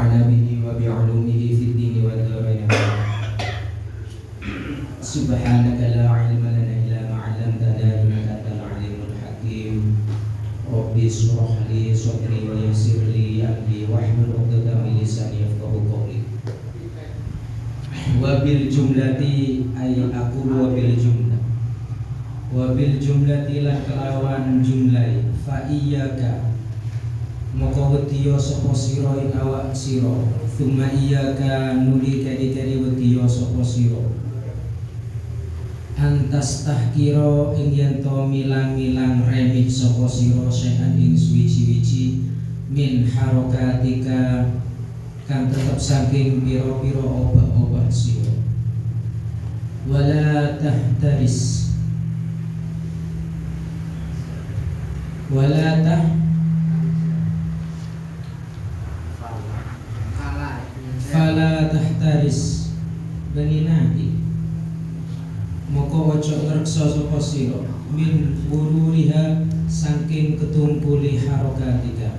ونفعنا به وبعلومه في الدين والدارين. سبحانك لا علم لنا إلا ما علمتنا إنك أنت العليم الحكيم. رب اشرح لي صدري ويسر لي أمري واحلل عقدة من لساني يفقهوا قولي. Wabil jumlati ay aku wabil jumlah. Wabil jumlati lan kelawan jumlai. Fa iyyaka maka wediya sapa sira ing awak sira. Tsumma iyyaka nuli keri-keri wediya sapa sira. Antas tahkira ing yen to milang-milang remik sapa sira saen ing suwi-wiji min harokatika kan tetap saking piro-piro obah-obah sira. Wala tahtaris fala tahtaris beninahi moko ojo ngreksa sapa sira min wururiha saking ketungkuli harokatika.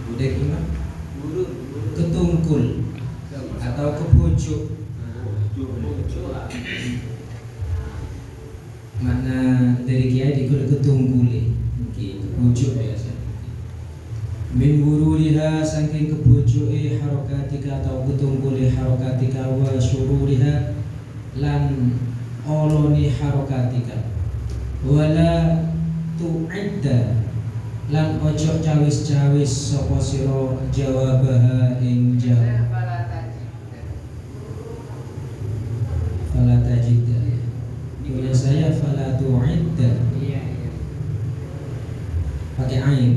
Budek imam ketungkul atau kebujuk. Makna dari kiai dikul ketungkuli kebujuk biasa. Min wururiha saking kebujuke harokatika atau ketungkuli harokatika wa sururiha lan oloni harokatika. Wala tu'idda lan ojo cawis-cawis sapa sira jawabaha ing jawab. Fala tajid. Tulis saya fala tu'idda. Iya. Pakai ain.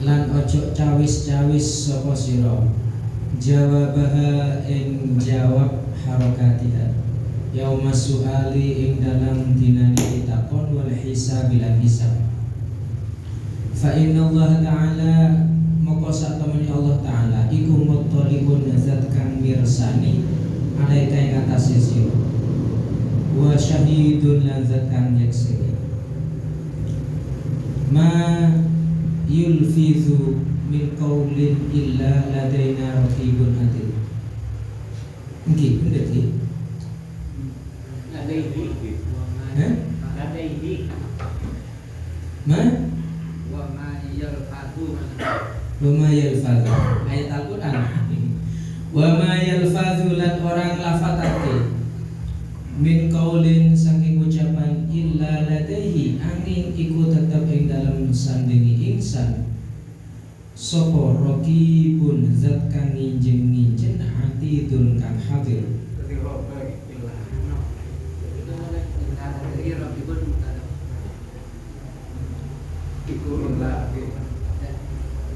Lan ojo cawis-cawis sapa sira jawabaha ing jawab harokatiha. Yauma su'ali ing dalam dinani takon wal hisab bilan hisab. Fa inna Allah ta'ala maka sak temene Allah ta'ala iku muttalibun zat kang mirsani alaika ing atase sira. Wa syahidun lan zat kang nyaksini. Ma yulfizu min qaulin illa ladaina raqibun atid. Nggih, bener iki. Wa ma yalfadhu ayat Al-Qur'an. Wa ma yalfadhu lan orang lafatake min qaulin saking ucapan illa ladaihi angin iku tetep ing dalam sandingi insan sapa raqibun zat kang nginjen-nginjen atidun kang hadir.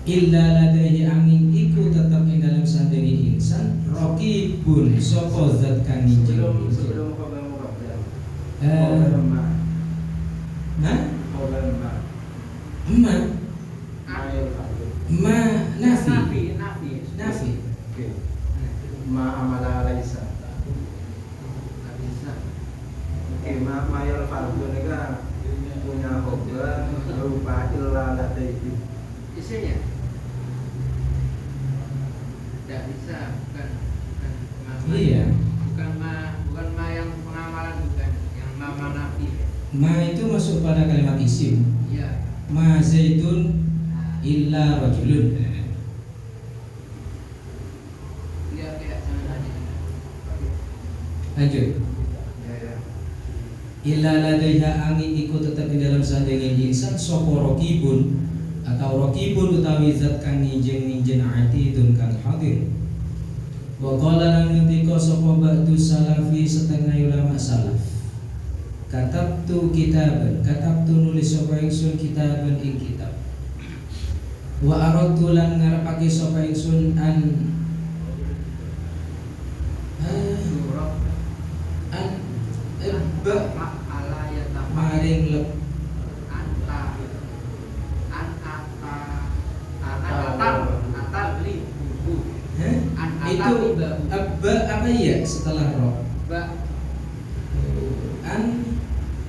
Illa ladaihi angin iku tetap ing dalam sandingi insan raqibun sapa zat kang nginjen. Ma nafi ma amala laisa. Ma yal fardu nega punya hoba berupa illa ladaihi. Isinya tidak bisa, bukan iya. bukan ma yang pengamalan, bukan yang ma nafi. Ma itu masuk pada kalimat isim. Iya. Ma zaitun illa rajulun. Dia kayak jangan aja. Lanjut. Illa ladaiha angin iku tetap di dalam sandingan insan sapa raqibun atau raqibun utawi zat kang nginjen-nginjen atidun kang hadir. Wa qala lan ngendika sapa ba'du salafi setengah ulama salaf. Katabtu nulis sapa ingsun kitaban ing kitab. Wa aradtu lan ngarepake sapa ingsun an maring lep itu apa ya setelah roh ba an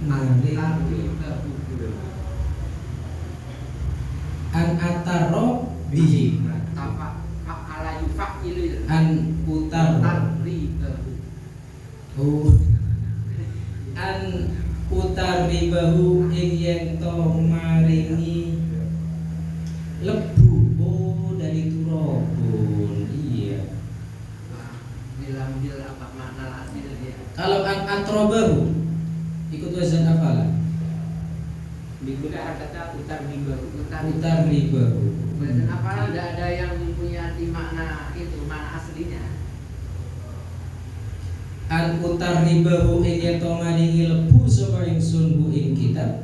maring bihi. Fa'ala yufa'ilu An putar. ribahu. Oh. An putar ribahu ing yen to maringi lebu. Oh, dari turabun. Iya. Bil apa makna asli dia? Kalau antrobahu ikut wazan apa lah? Juga kata putar ribahu. Putar ribahu. Wazan apa? Tidak ada yang punya arti makna itu, makna aslinya. An putar ribahu ing yen to maringi lebu sapa ingsun hu ing kitab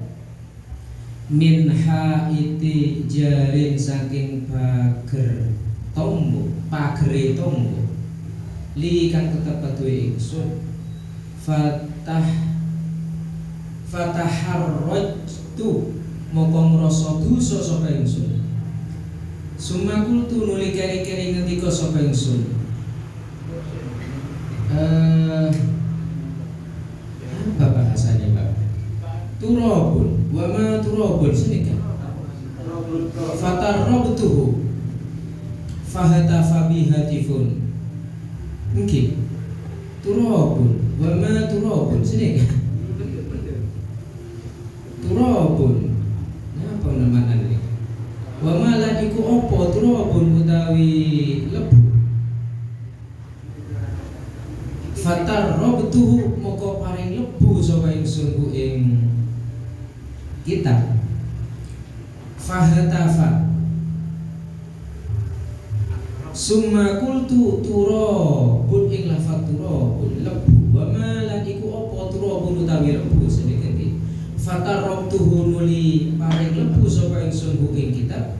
min haiti jarin saking pager tonggo pagere tonggo li kang tetep kaduwe ingsun fataharrajtu moko ngrasa dosa sapa ingsun sumakultu nuli keri-keri ngendika sapa ingsun apa bahasanya Pak? Turabun, wa ma turabun sini kan? Fatarrabtuhu fahatafa bihatifun. Mungkin turabun, wa ma turabun sini kan? Turabun. Apa namanya ini? Wa ma lan iku apa turabun utawi lebu. Fatarrabtuhu moko paring lebu sapa ingsun ku ing kitab fahatafa summa qultu turabun ing lafaz turabun lebu wa ma lan iku apa turabun utawi lebu sedekah fatarrabtuhu nuli paring lebu sapa ingsun ku ing kitab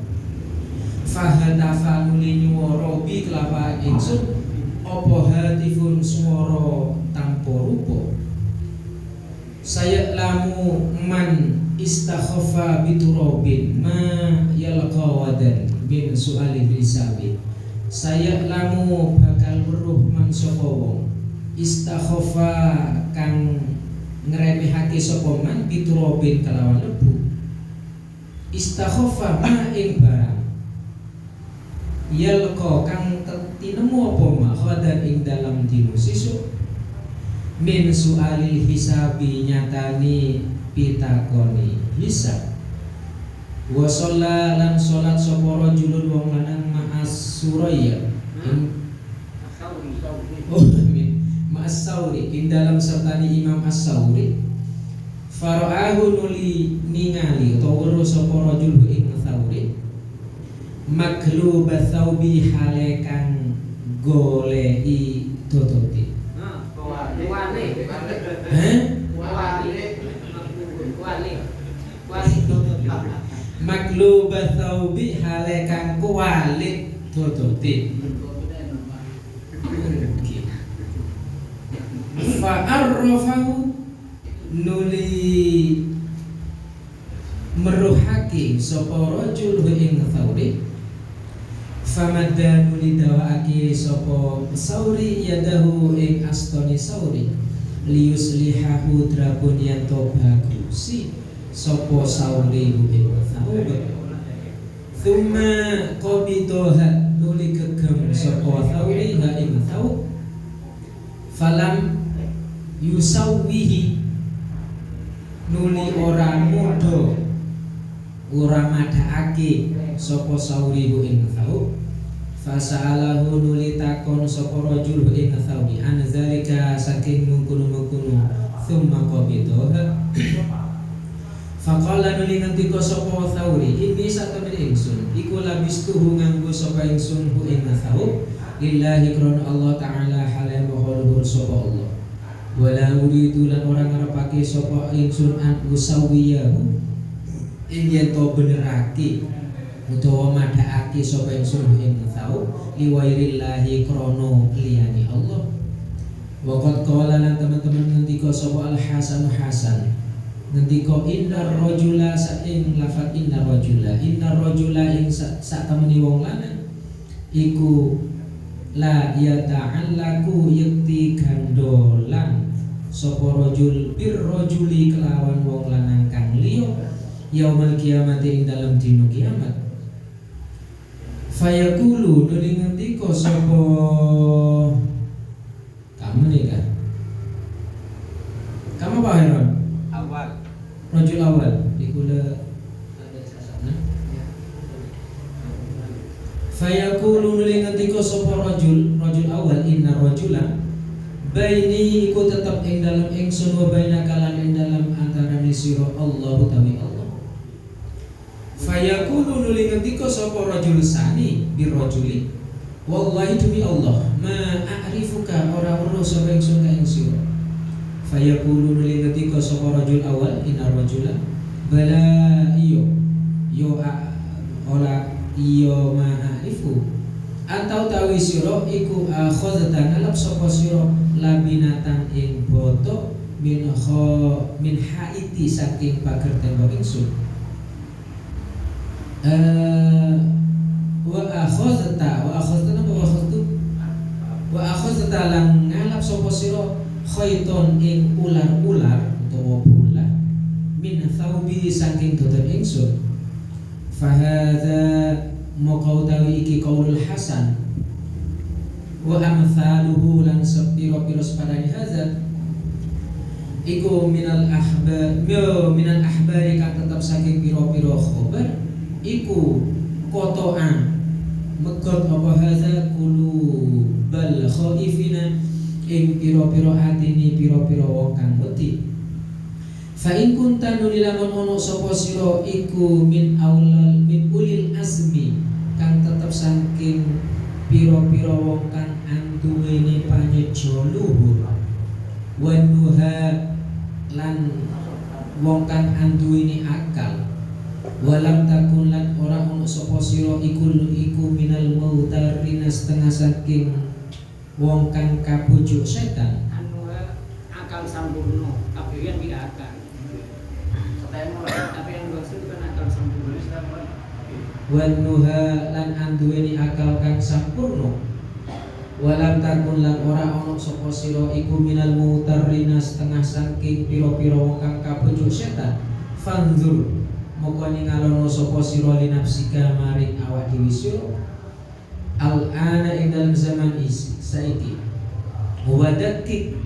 fahatafa nuli nyuwara bi kelapa ingsun apa hatifun swara tanpa rupa saya lamu man istakhaffa biturabin ma yalqa wadan bin su'ali hisabi saya lamu bakal weruh man sapa wong istakhaffa kang ngremehake sapa man biturabin kelawan lebu istakhaffa ma ing barang yalqa kang tinemu apa makhadan ing dalam dino sesuk min su'alil hisabi nyatani pitakoni hisab wa shalla lan salat sapa rajulun wong lanang ma'as suraya ma'as sauri ing dalam sertani Imam As-Sauri fara'ahu nuli ningali utawa weruh sapa rajul ing Sauri maklubat thawbi hale kang golei dodoti. Maklubat thawbi hale kang kuwalik dodoti. Fa'arrafahu nuli meruhaki sapa rajul ing Thawri famadda nuli dawaake sapa Sauri yadahu ing astoni Sauri liuslihahu drapun yanto bagusi sapa Sauri ing Thawri thumma qabidaha nuli gegem sapa Thawri ing Thawri falam yusawwihi nuli ora mudo ora madhaake sapa Sauri ing Thawri fasa'alahu nuli takon sapa rajul ing Thawri an zalika saking mungkunu-mungkunu thumma qabidaha faqala nuli ngendika sapa Thawri ini satemene ingsun iku labistuhu nganggo sapa ingsun ing Thawri lillahi krana Allah taala halal makhluhur sapa Allah wala uridu lan ora ngarepake sapa ingsun an usawiyahu ing yen to benerake utawa madhaake sapa ingsun ing tau liwairillahi krana liyane Allah waqad qala lan teman-teman ngendika sapa Al Hasan ngendika innar rajula saing lafat innar rajula ing sak temeni wong lanang iku la yata'allaku yakti gandolan sapa rajul bir rajuli kelawan wong lanang kang liya yaumul kiamat ing dalam dino kiamat Fayaqulu nuli ngendika sapa kamu nih kan? Kamu apa Heron? Awal. Rajul awal dikula ada sasana. Fayaqulu nuli ngendika sapa rajul awal inna rajula baini iku tetep ing dalam ingsun wa bainaka lan ing dalam antarané sira Allah utawi Allah. Fayaqulu nuli ngendika sapa rajul sani birrajuli wallahi demi Allah ma a'rifuka ora weruh sapa ingsun ka ing sira. Fayaqulu nuli ngendika sapa rajul awal inna rajula bala iyo ora iyo ma a'rifu atau tawi sira iku akhadha ngalap sapa sira labinatan ing boto min haiti saking pager tembok ingsun. Wa akhadta lan ngalap sapa sira khaiton ing ular-ular utawa bola min thawbi saking dodot ingsun. Fahadza moko utawi iki qaulul hasan wa amthaluhu lan sepiro-piro sepadane hazat iku minal ahbari kang tetep saking piro-piro khobar iku kotoan megot apa hadza kulubal khaifina ing piro-piro atine piro-piro wong kang wedi. Fa in kunta nulilamun ono sapa sira iku min ulil azmi kang tetep saking piro-piro wong kang anduweni panyejo luhur wanuha lan wong kang anduweni akal walam takun lan ora ono sapa sira iku minal mautarina setengah saking wong kang kabujuk setan Anu akal sampurno, kabehan tidak akal. Tapi yang maksud kan akal sampurno. wanuha lan anduweni akal kang sampurno walam takun lan ora ono sapa sira iku minal mautarina setengah saking pira-pira wong kang kabujuk setan fanzur moko ningalono sapa sira li nafsika maring awak dhewe sira al-ana ing dalam zaman saiki wadakik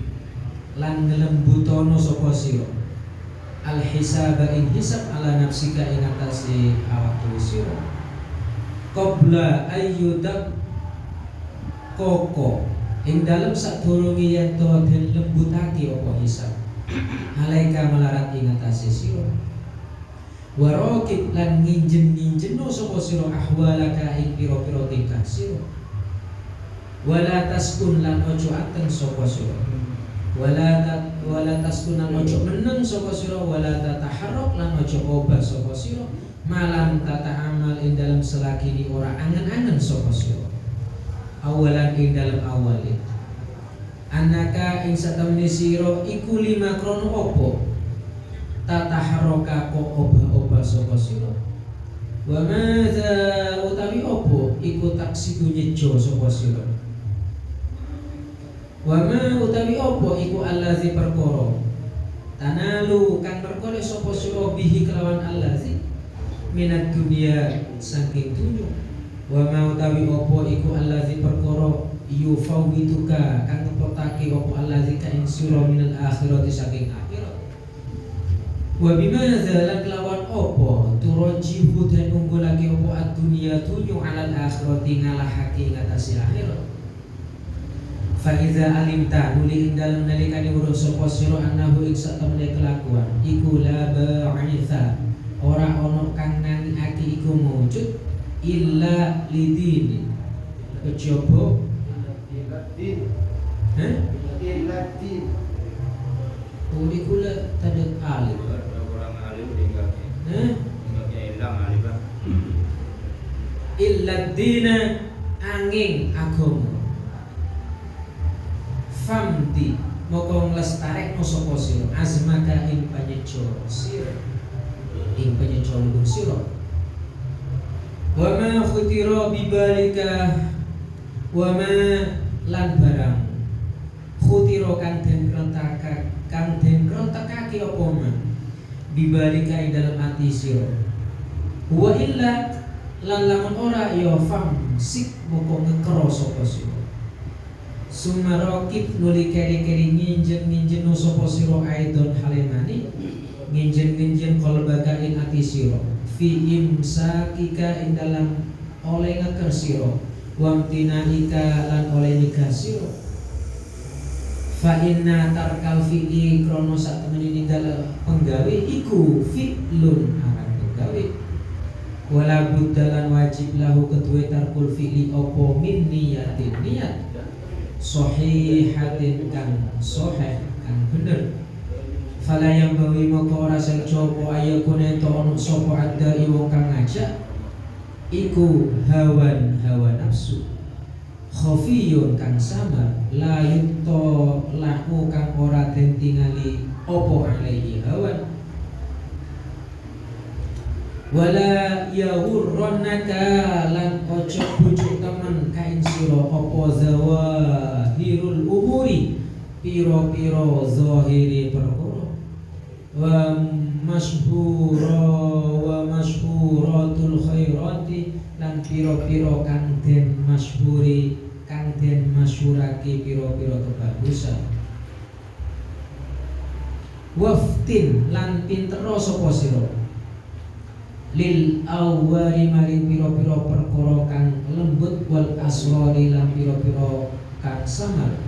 lan ngelembutono sapa sira al-hisaba ing hisab ala nafsika ing atase awak dhewe sira qabla ayyudak koko ing dalam sadurunge yen to den lembutake apa hisab alaika melarat ing atase sira waraqib lan nginjen-nginjeno sapa sira ahwalaka ing pira-pira tingkah sira wala taskun lan ojo ateng sapa sira wala taskun lan ojo meneng sapa sira wala tataharrak lan ojo obah sapa sira malam tata amal ing dalam selakini ora angen-angen sapa sira awalan ing dalam awale anaka ing satemene sira iku lima krono apa tataharraka kok obah-obah sapa sira wa madza utawi apa iku taksidu nyejo sapa sira wa ma utawi apa iku allazi perkara tanalu kang perkara sapa sira bihi kelawan allazi minat dunia saking dunya wa ma utawi apa iku allazi perkara yufawwituka kang ngepotake apa allazi ka ing sira minal akhirati saking akhirat wa bima zalan kelawan apa turajihu dan unggulake apa ad-dunya dunya alal akhirati ngalahake ing atase akhirat. Fa iza alimta nuli ing dalem nalikane weruh sapa sira annahu ing satemene kelakuan iku la ba'itha ora ono kang nangake iku mujud illa lidini kejaba Din. Din. uli kula tadek alif orang alim tinggalnya hilang alif illa dina angin agama famdi moko nglestarekno sapa sira azmaka ing panyejo sira ing panyejo luhur sira wa ma khutira bibalika wa ma lan barang khutira kang den rontakake apa man bibalika ing dalam ati sira wa illa lan lamun ora ya famsik moko ngekero sapa sira. Sumarokib nuli keri-keri nginjen sapa sira aidon halemani nginjen qalbaka ing ati sira fi imsakika ing dalam oleh ngeker sira wamtinaika lan oleh nikah sira. Fa inna tarkal fi'li krono sak temene ninggal penggawe iku fi'lun aran penggawe wala buddalan wajib lahu kedue tarkul fi'li opo min niyatin niat sahihatin kan sahih kan bener. Fala yang bawi moko ora secopo ayakune to ono sapa ada wong kang ngajak iku hawa nafsu khafiyun kang samar la yukto lahu kang ora den tingali opo alaihi hawan wala yahurrannaka lan ojo bujuk temen kain sira apa zawahirul umuri piro-piro zahiri perkara wa masyhuratul khairati lan piro-piro kang den masyhuri kang den masyhurake piro-piro kebagusan waftin lan pintero sapa sira lil awwari maring piro-piro perkara kang lembut wal asrari lan piro-piro kang samar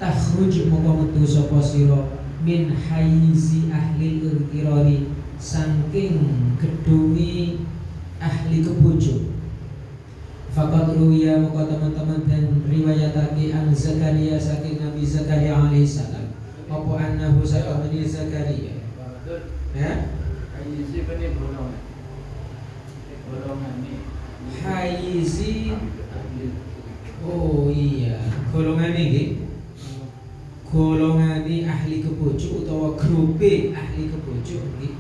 takhruj moko metu sapa sira min haizi ahli irtirari saking gedungi ahli kebojo. Faqad ruya moko teman-teman dan riwayatake an Zakaria saking Nabi Zakaria alaihi salam apa annahu sakabani Zakaria ya Haizi benih golongan ini haizi oh iya golongan ini golongane ahli kebojo utawa grupe ahli kebojo nggih.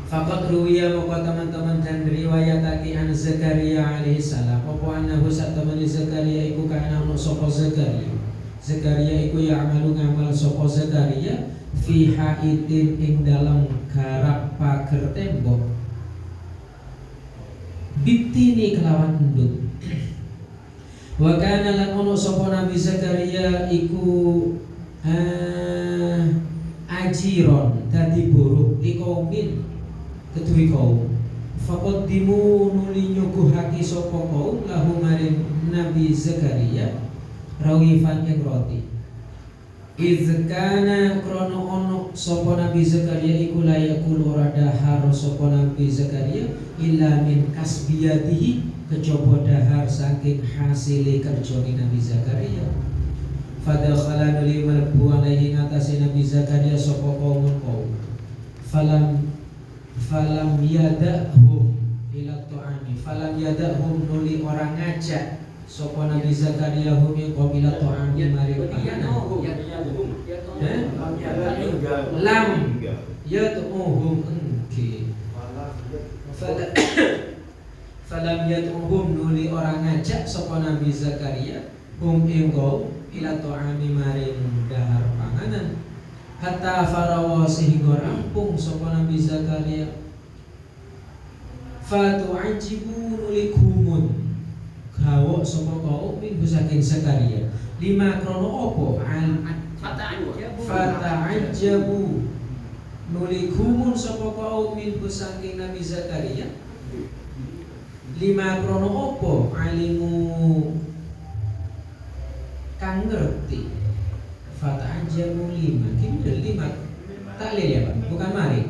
Faqad ruwiya moko teman-teman dan riwayatake an Zakaria alaihi salam apa annahu satamani Zakaria iku kana ono sapa Zakaria. Zakaria iku ya amalu ngamal sapa Zakaria fi haidin ing dalam garap pager tembok. Bitini kelawan endut. Wa kana lan ono sapa Nabi Zakaria iku ajiron dadi buruh liqaumin kedue kaum faqaddimu nuli nyuguhake sapa kaum lahu maring Nabi Zakaria rawifan ing roti iz kana krono ono sapa Nabi Zakaria iku layakul ora dahar sapa Nabi Zakaria illa min kasbiyatihi kecoba dahar saking hasile kerjane Nabi Zakaria. Fadakhala nuli mlebu alaihi ngatasi Nabi Zakaria sapa kaum falam yadahum ila ta'ami falam yadahum nuli orang ngajak sapa Nabi Zakaria hum ing ila ta'ami mari panganan lam yad'uhum engke falam yad'uhum nuli orang ngajak sapa Nabi Zakaria hum ing ila ta'ami maring dahar panganan hatta farawa sehingga rampung sapa Nabi Zakaria fatu ajibu nuli gumun gawok sapa kaum minggu saking Zakaria lima krono opo fata ajabu nuli gumun sapa kaum minggu saking Nabi Zakaria lima krono opo alimu kang ngerti fata ajabu lima kini lima taklil ya Pak bukan mari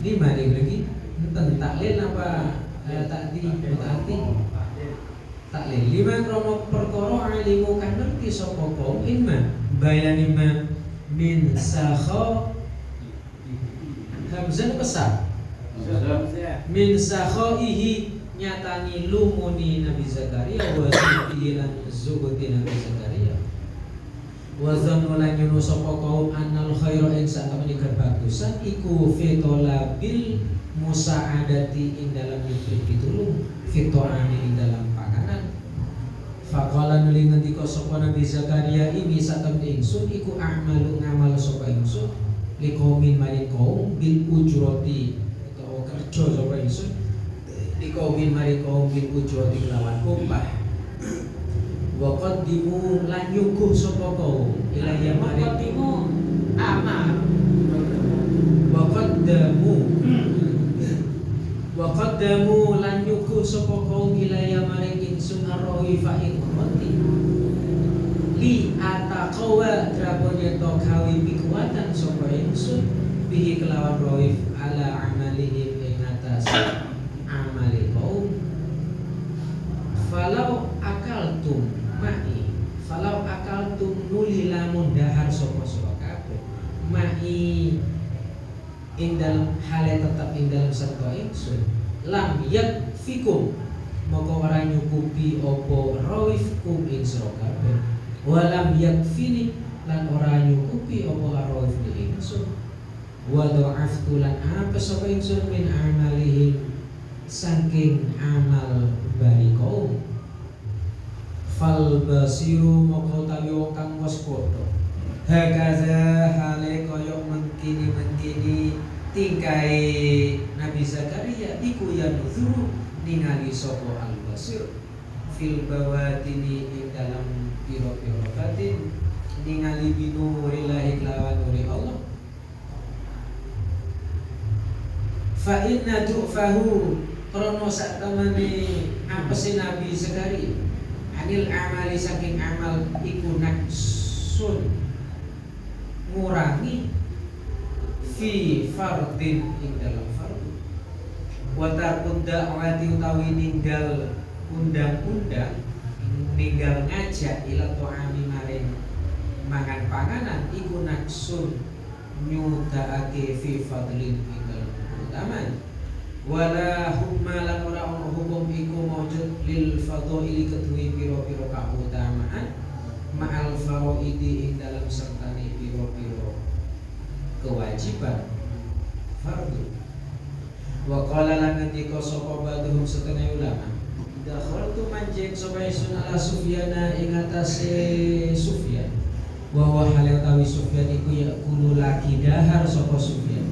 lima nih lagi enten taklil apa taklil lima krono perkara alimu kang ngerti sapa kaum inma bayanima min sakha hamzah besar min sakhaihi nyatani lumuni Nabi Zakaria wa zuhdi lan zuhdi Nabi Zakaria wa zannulan yunu sapa kaum annal khaira ing satamene kebagusan iku fitolabil musaadati ing dalam diberi pitulung fitoani ing dalam panganan faqala nuli ngendika sapa Nabi Zakaria ini satemene ingsun iku amalu ngamal sapa ingsun liqaumin maring kaum bil ujrati kerja sapa ingsun di kaumin mari kaum bil ujwati kelawan upah wa qaddimu lan nyuguh sapa kaum ilayya mari Qaddimu amal. wa qaddamu lan nyuguh sapa kaum ilayya mari ingsun arrohi fa ing qati li ataqawa draponya to kawi pikuatan sapa ingsun bihi kelawan roif ala amalihim ing atas amali kaum falau akaltum nuli lamun dahar sapa kabeh ma'i ing dalem hale tetap ing dalem sarta ingsun lam yakfikum maka ora nyukupi apa raifkum ing sira kabeh walam yakfini lan ora nyukupi apa raif ingsun wa dha'aftu lan apa sapa ingsun min amalihim saking amal bani kaum fal basiru moko tawi wong kang waspada hakaza hale koyo mengkini tingkai Nabi Zakaria iku ya nuzuru ningali sapa al basir fil bawatini ing dalam pira-pira batin ningali binurillahi kelawan nuri Allah fa inna tu'fahu krono sak temene apese Nabi Zakaria anil amali saking amal iku naksun ngurangi fi fardin ing dalam fardu wa tarkun da'wati utawi ninggal undang-undang ninggal ngajak ila ta'ami maring mangan panganan iku naksun nyudaake fi fadlin ing dalam keutamaan wala hukma lan ora ono hukum iku maujud lil fadhaili kedue pira-pira kautamaan ma'al faraidi ing dalam sertane pira-pira kewajiban fardu wa qala lan ngendika sapa badhum setengah ulama dakhaltu manjing sapa isun ala Sufyana ing atase Sufyan wa huwa hale utawi Sufyan iku ya kulo lagi dahar sapa Sufyan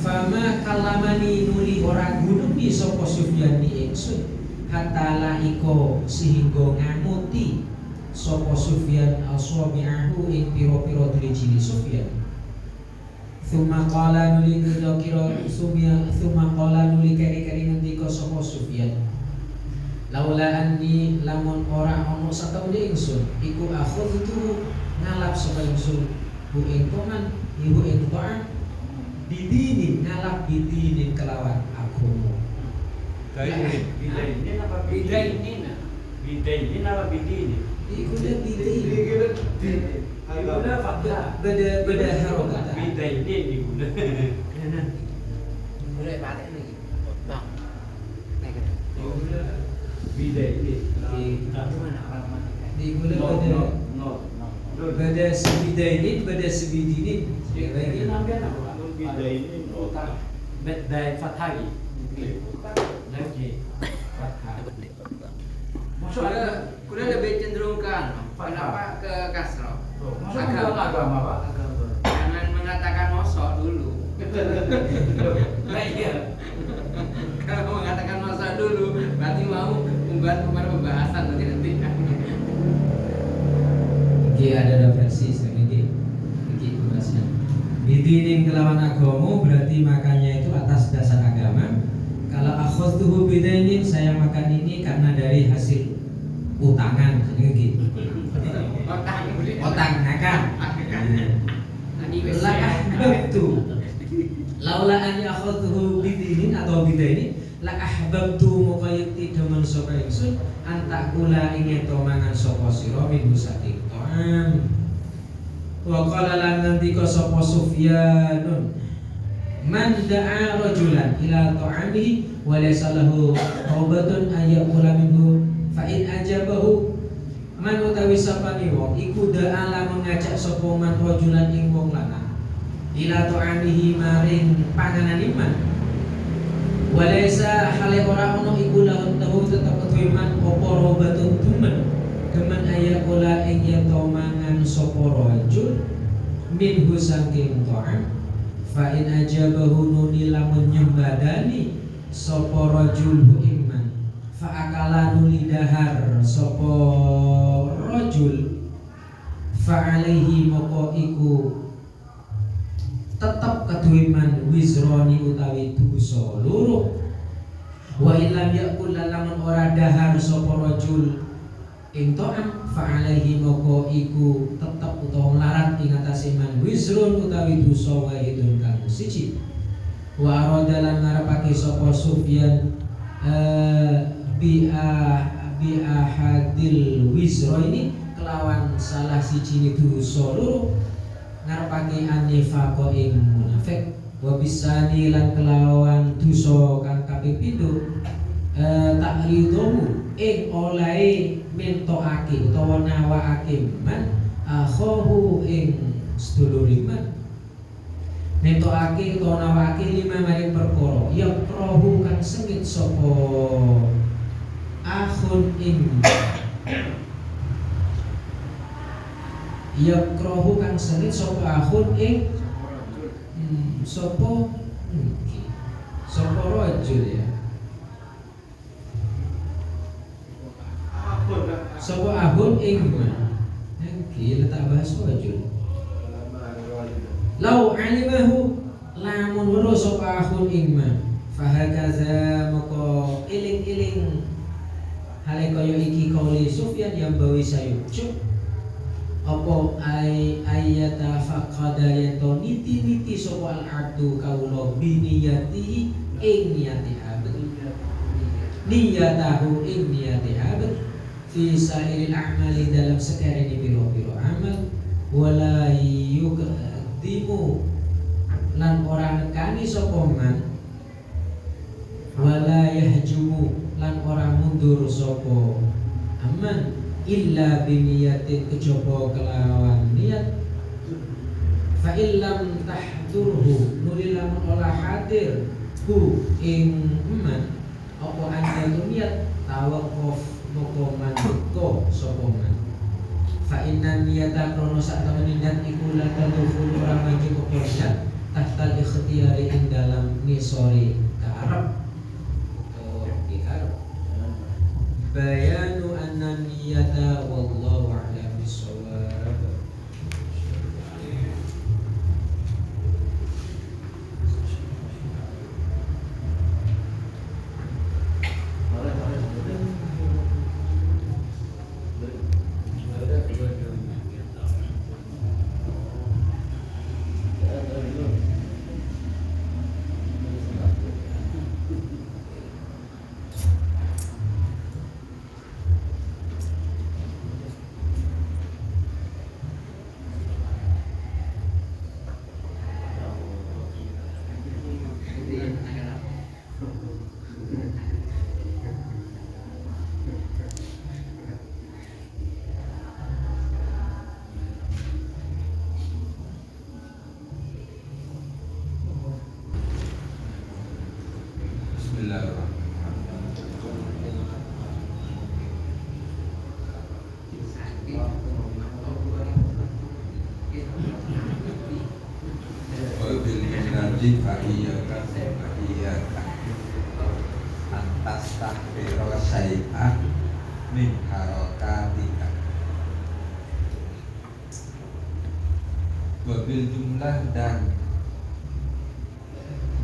fama kalamani nuli ora gunemi sapa Sufyan ni ingsun hatta laiko sehingga ngamuti sapa Sufyan aswabi'ahu ing pira-pira drijine Sufyan thumma qala nuli kira thumma qala nuli kari-kari ngendika sapa Sufyan laula anni lamun ora ono satune ingsun iku akhudtu ngalap sapa ingsun bu ing toman ibu ing ta'am bidinin ngalap bidinin kelawan agama Bidainin apa Bidainin. Bidainin apa bidinin? iku le bidin Guna fathah. beda harokat Bidainin diguna. Boleh pakai lagi. Bang. Bidainin. Gimana alamatnya? iku le beda sebidainin beda sebidinin Ini namanya apa? Bidainin. Bedai fathagi. Lagi. Fathah. Kuda lebih cenderung ke kenapa ke kasro? Agama Pak. Jangan mengatakan mosok dulu. Nah iya. Kalau mengatakan mosok dulu, berarti mau membuat pembahasan nanti. Iki ada versi iki pembahasan bidinin kelawan agama berarti makannya itu atas dasar agama. Kalau akhadtuhu bidainin saya makan ini karena dari hasil utangan gitu. Otang makan. La ahbabtu. Laula an akhadtuhu bidinin atau bidainin la ahbabtu muqayyati demen sapa ingsun antak kula ing to mangan sapa sira minggu saking ta'am. Wa qala lan ngendika sapa Sufyanun man da'a rajulan ila ta'amihi wa laysa lahu taubatun ayyakula minhu fa in ajabahu man utawi sapane wong iku da'a lamun ngajak sapa man rajulan ing wong lanang ila ta'amihi maring panganan iman wa laysa hale ora ono iku lahu tetep ketuiman apa robatun tumen demen ayyakula ing yen to mangan sapa rajul minhu saking ta'am fa in ajabahu nuli lamun nyembadani sapa rajul iman fa akala nuli dahar sapa rajul fa alaihi moko iku tetep keduiman wizroni utawi dosa loro wa illam yakul lamun ora dahar sapa rajul ing ta'am fa alaihi moko iku tetep utawa melarat ing atase man wizrun utawi dosa wahidun kang siji wa arada lan ngarepake sapa Sufyan bi ahadil wizra ini kelawan salah siji dosa loro ngarepake anifaqo ing munafik wa bisani lan kelawan dosa kang kaping pindho takridomu ing olahe mentokake utawa nawakake man akhahu ing sedulur iman mentokake utawa nawakake lima maring perkara ya prohu kang sengit sapa akhun ing ya krohu kang sengit sapa akhun ing sapa rajul ya sapa ahun ing iki letak bahasa rajul lau alimahu lamun weruh sapa ahun ing ma fahakaza moko iling-iling hale kaya iki kauli Sufyan yang bawi sayucuk apa ayata faqada yanto niti sapa al-abdu kaula biniyati ing niyati abad niyatahu ing niyati abad fi sa'iril a'mali dalam sekarene piro-piro amal wala yukdimu lan ora nekani sapa man wala yahjumu lan ora mundur sapa aman illa biniyatin kejaba kelawan niat fa illam tahdurhu nuli lamun olah hadir hu ing man apa anda niat tawakuf moko manko sapa man fa inna niyata krono sak temene niat iku la tadkhulu ora maju kepedak tahtal ikhtiyari ing dalam ngisori karep bayanu anna niyata wallahu a'lam bissawab. Atas takbiro syai'an min harokatika wabil jumlah dan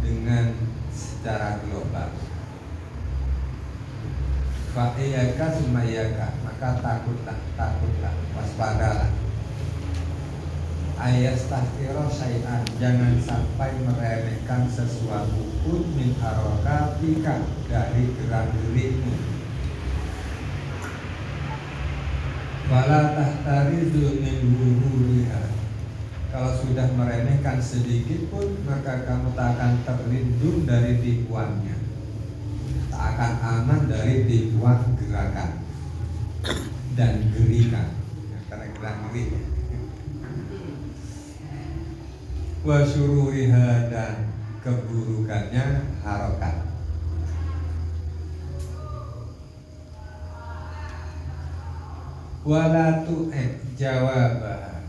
dengan secara global fa'iyaka sumayaka maka takutlah waspadalah ayat tahkiro syai'an jangan sampai meremehkan sesuatu pun min harokatika dari gerak-gerikmu wala tahtarizu min wuhuriha kalau sudah meremehkan sedikit pun maka kamu tak akan terlindung dari tipuannya tak akan aman dari tipuan gerakan dan gerikan karena gerak-gerik wa syururiha dan keburukannya harokat wala tu'id jawabah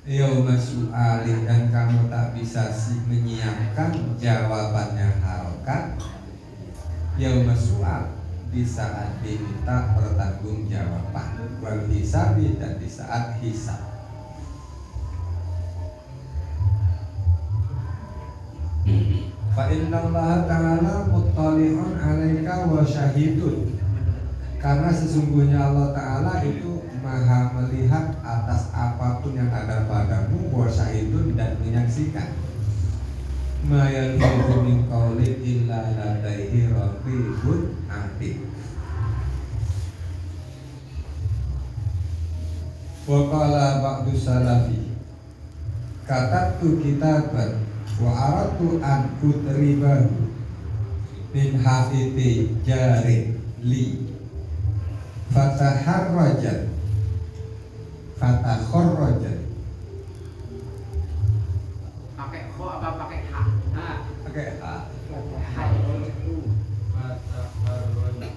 Yauma su'ali, dan kamu tak bisa menyiapkan jawabannya harokat. Yauma su'al, di saat diminta pertanggungjawaban. Wal hisabi, dan di saat hisab. Fa inna Allah ta'ala muttali'un 'alaika wa syahidun. Karena sesungguhnya Allah Ta'ala itu maha melihat atas apapun yang ada padamu, wa syahidun, dan menyaksikan. Ma yalfizu min qawlin illa ladaihi raqibun atid. Wa qala ba'du salafi, katabtu kitaban wa aratu an utribahu min hafiti jari li fataharrajat Pakai kho apa pakai h? pakai a.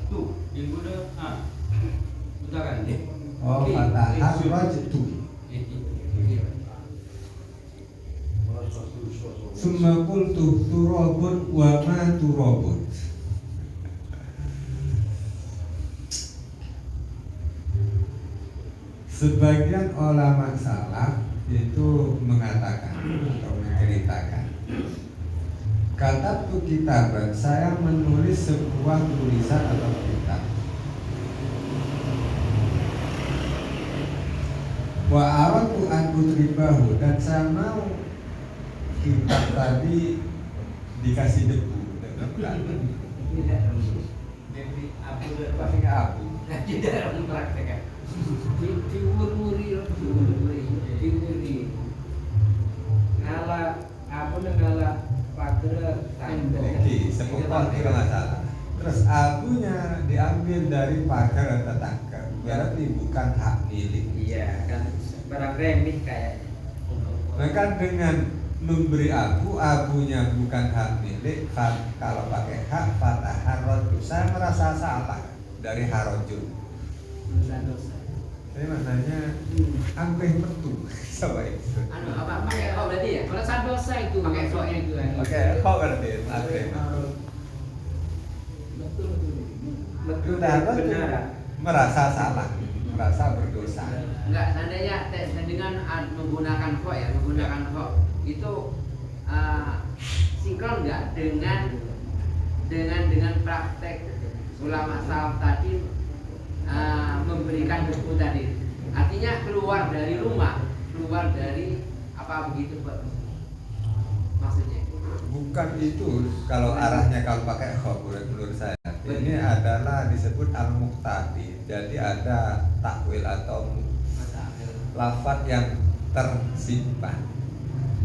Tuh, yang udah udah kan? Oh, fataharrajtu. Summa qultu turabun wa ma turabun. Sebagian ulama salaf itu mengatakan atau menceritakan, katabtu kitaban, saya menulis sebuah tulisan atau kitab. Wa aratu an utribahu, dan saya mau kitab tadi dikasih debu. Tidak, jadi abu Pasti nggak abu. tidak mempraktekkan. Diuri ngala apa ngala pagar Oke, sepotong itu nggak salah. Terus abunya diambil dari pagar tetangga, berarti bukan hak milik. iya kan barang remit kayaknya. Maka dengan memberi abu, abunya bukan hak milik. Kalau pakai hak, fatah haroju, saya merasa salah dari harojun. Dosa. Tapi maknanya angkuh metu sama itu. Anu apa pakai kho berarti ya? Merasa dosa itu pakai kho itu kan. Oke, kok berarti angkuh metu. Betul Benar, merasa salah, merasa berdosa. Enggak, seandainya dengan menggunakan kho ya, menggunakan kho itu sinkron enggak dengan praktek ulama salaf tadi memberikan buku tadi. Artinya keluar dari rumah, keluar dari apa begitu Pak? Maksudnya. Bukan itu, kalau arahnya kalau pakai khabur menurut saya. Ini adalah disebut al-muqtadi. Jadi ada takwil atau lafaz yang tersimpan.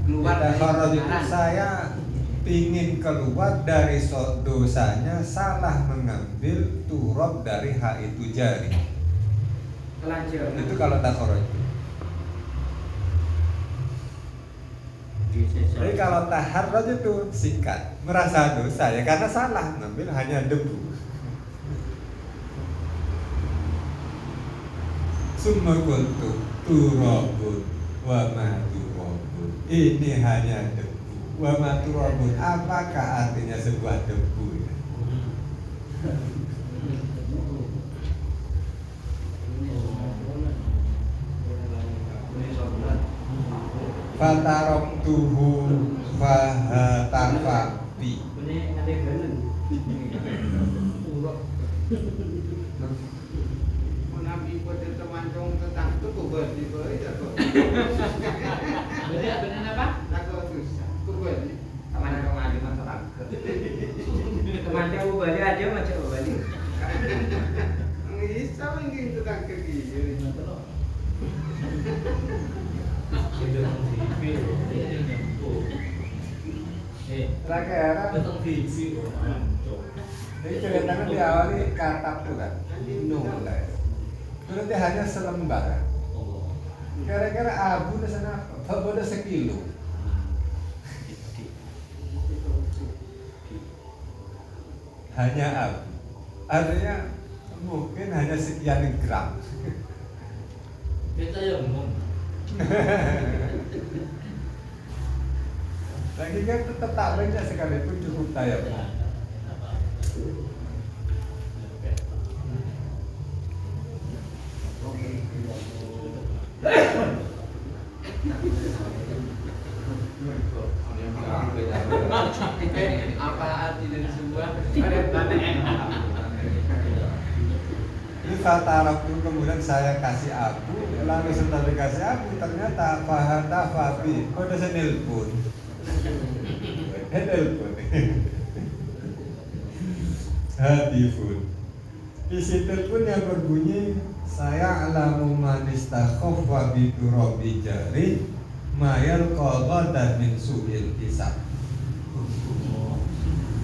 Keluar dari Kharaj itu kebenaran. saya pingin keluar dari dosanya salah mengambil turab dari hak itu jari. Telanjur. Itu kalau takharaj. Jadi kalau taharraj itu sikat, merasa dosa ya karena salah ngambil hanya debu. Summa qultu turabun wa ma turabun. Ini hanya debu. Wa ma turabun, apakah artinya sebuah debu? Fataroktuhu fahatafakti. Ini ada galen. Nabi pada temancung tentang itu kubur di bawah itu kok. Benar apa? Aku susah kubur. Teman-teman lagi masalah. Teman-teman balik aja macam balik. Bisa mungkin tentang kekiri. Terakhir, jadi ceritanya diawali katab tuh kan, nulis. Terus dia hanya selembar. Kira-kira abu di sana berbeda sekilo. Hanya abu. Artinya mungkin hanya sekian gram. Kita yang ngomong. Lagi kan tetap tak baca sekalipun cukup tayamum. Apa arti dari sebuah Ini Fatarab itu kemudian saya kasih abu, lalu setelah dikasih abu ternyata Fahata Fabi, kok ada senilpun? Nelpon. Hadifun. Isi telepon yang berbunyi, saya alamu manistakhofwa bidurabi jari mayal qadha dan min su'il hisab.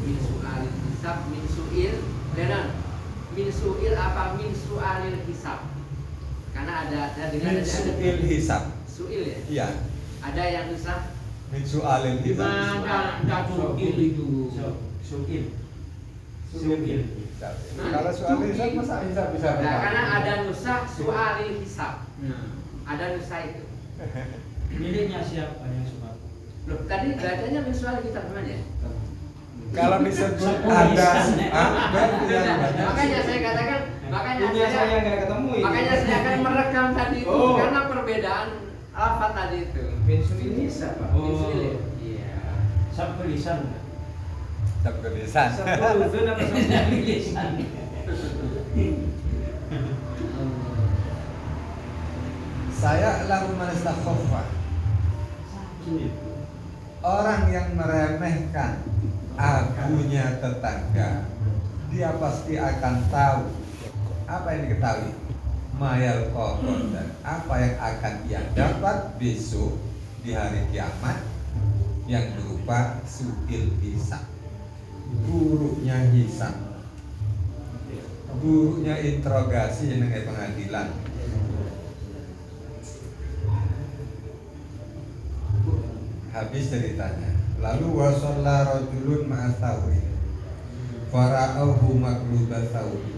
min su'alil hisab, min su'il dan min su'il apa min su'alil hisab? Karena ada dengan Min su'il hisab. su'il ya. Iya, Ada yang susah. min su'alil hisab. Gimana suil itu? Suil. Suil. Kalau soal hisab masa hisab bisa Nah, karena berapa? ada nusah su'alil hisab. Nah, Ada nusah itu. miliknya siapa yang suka? Loh, tadi bacanya min su'alil hisab namanya. Kalau disebut ada berarti yang banyak. Makanya saya katakan, Punya saya nggak ketemu ini. makanya saya akan merekam tadi itu Oh. karena perbedaan lafaz tadi itu. Min suil hisab, Pak. Min su'il ya? Iya. Sabtu lisan. Sabtu lisan. Sabtu lisan apa sabtu lisan? Saya lalu manistakhoffa. Orang yang meremehkan abunya tetangga, dia pasti akan tahu apa yang diketahui, mayal qadha, dan apa yang akan ia dapat besok di hari kiamat yang berupa su'il hisab, buruknya hisab, buruknya interogasi dengan pengadilan. Habis ceritanya. Lalu wasalla rajulun ma'as tawri fara'ahu maqlubat tawri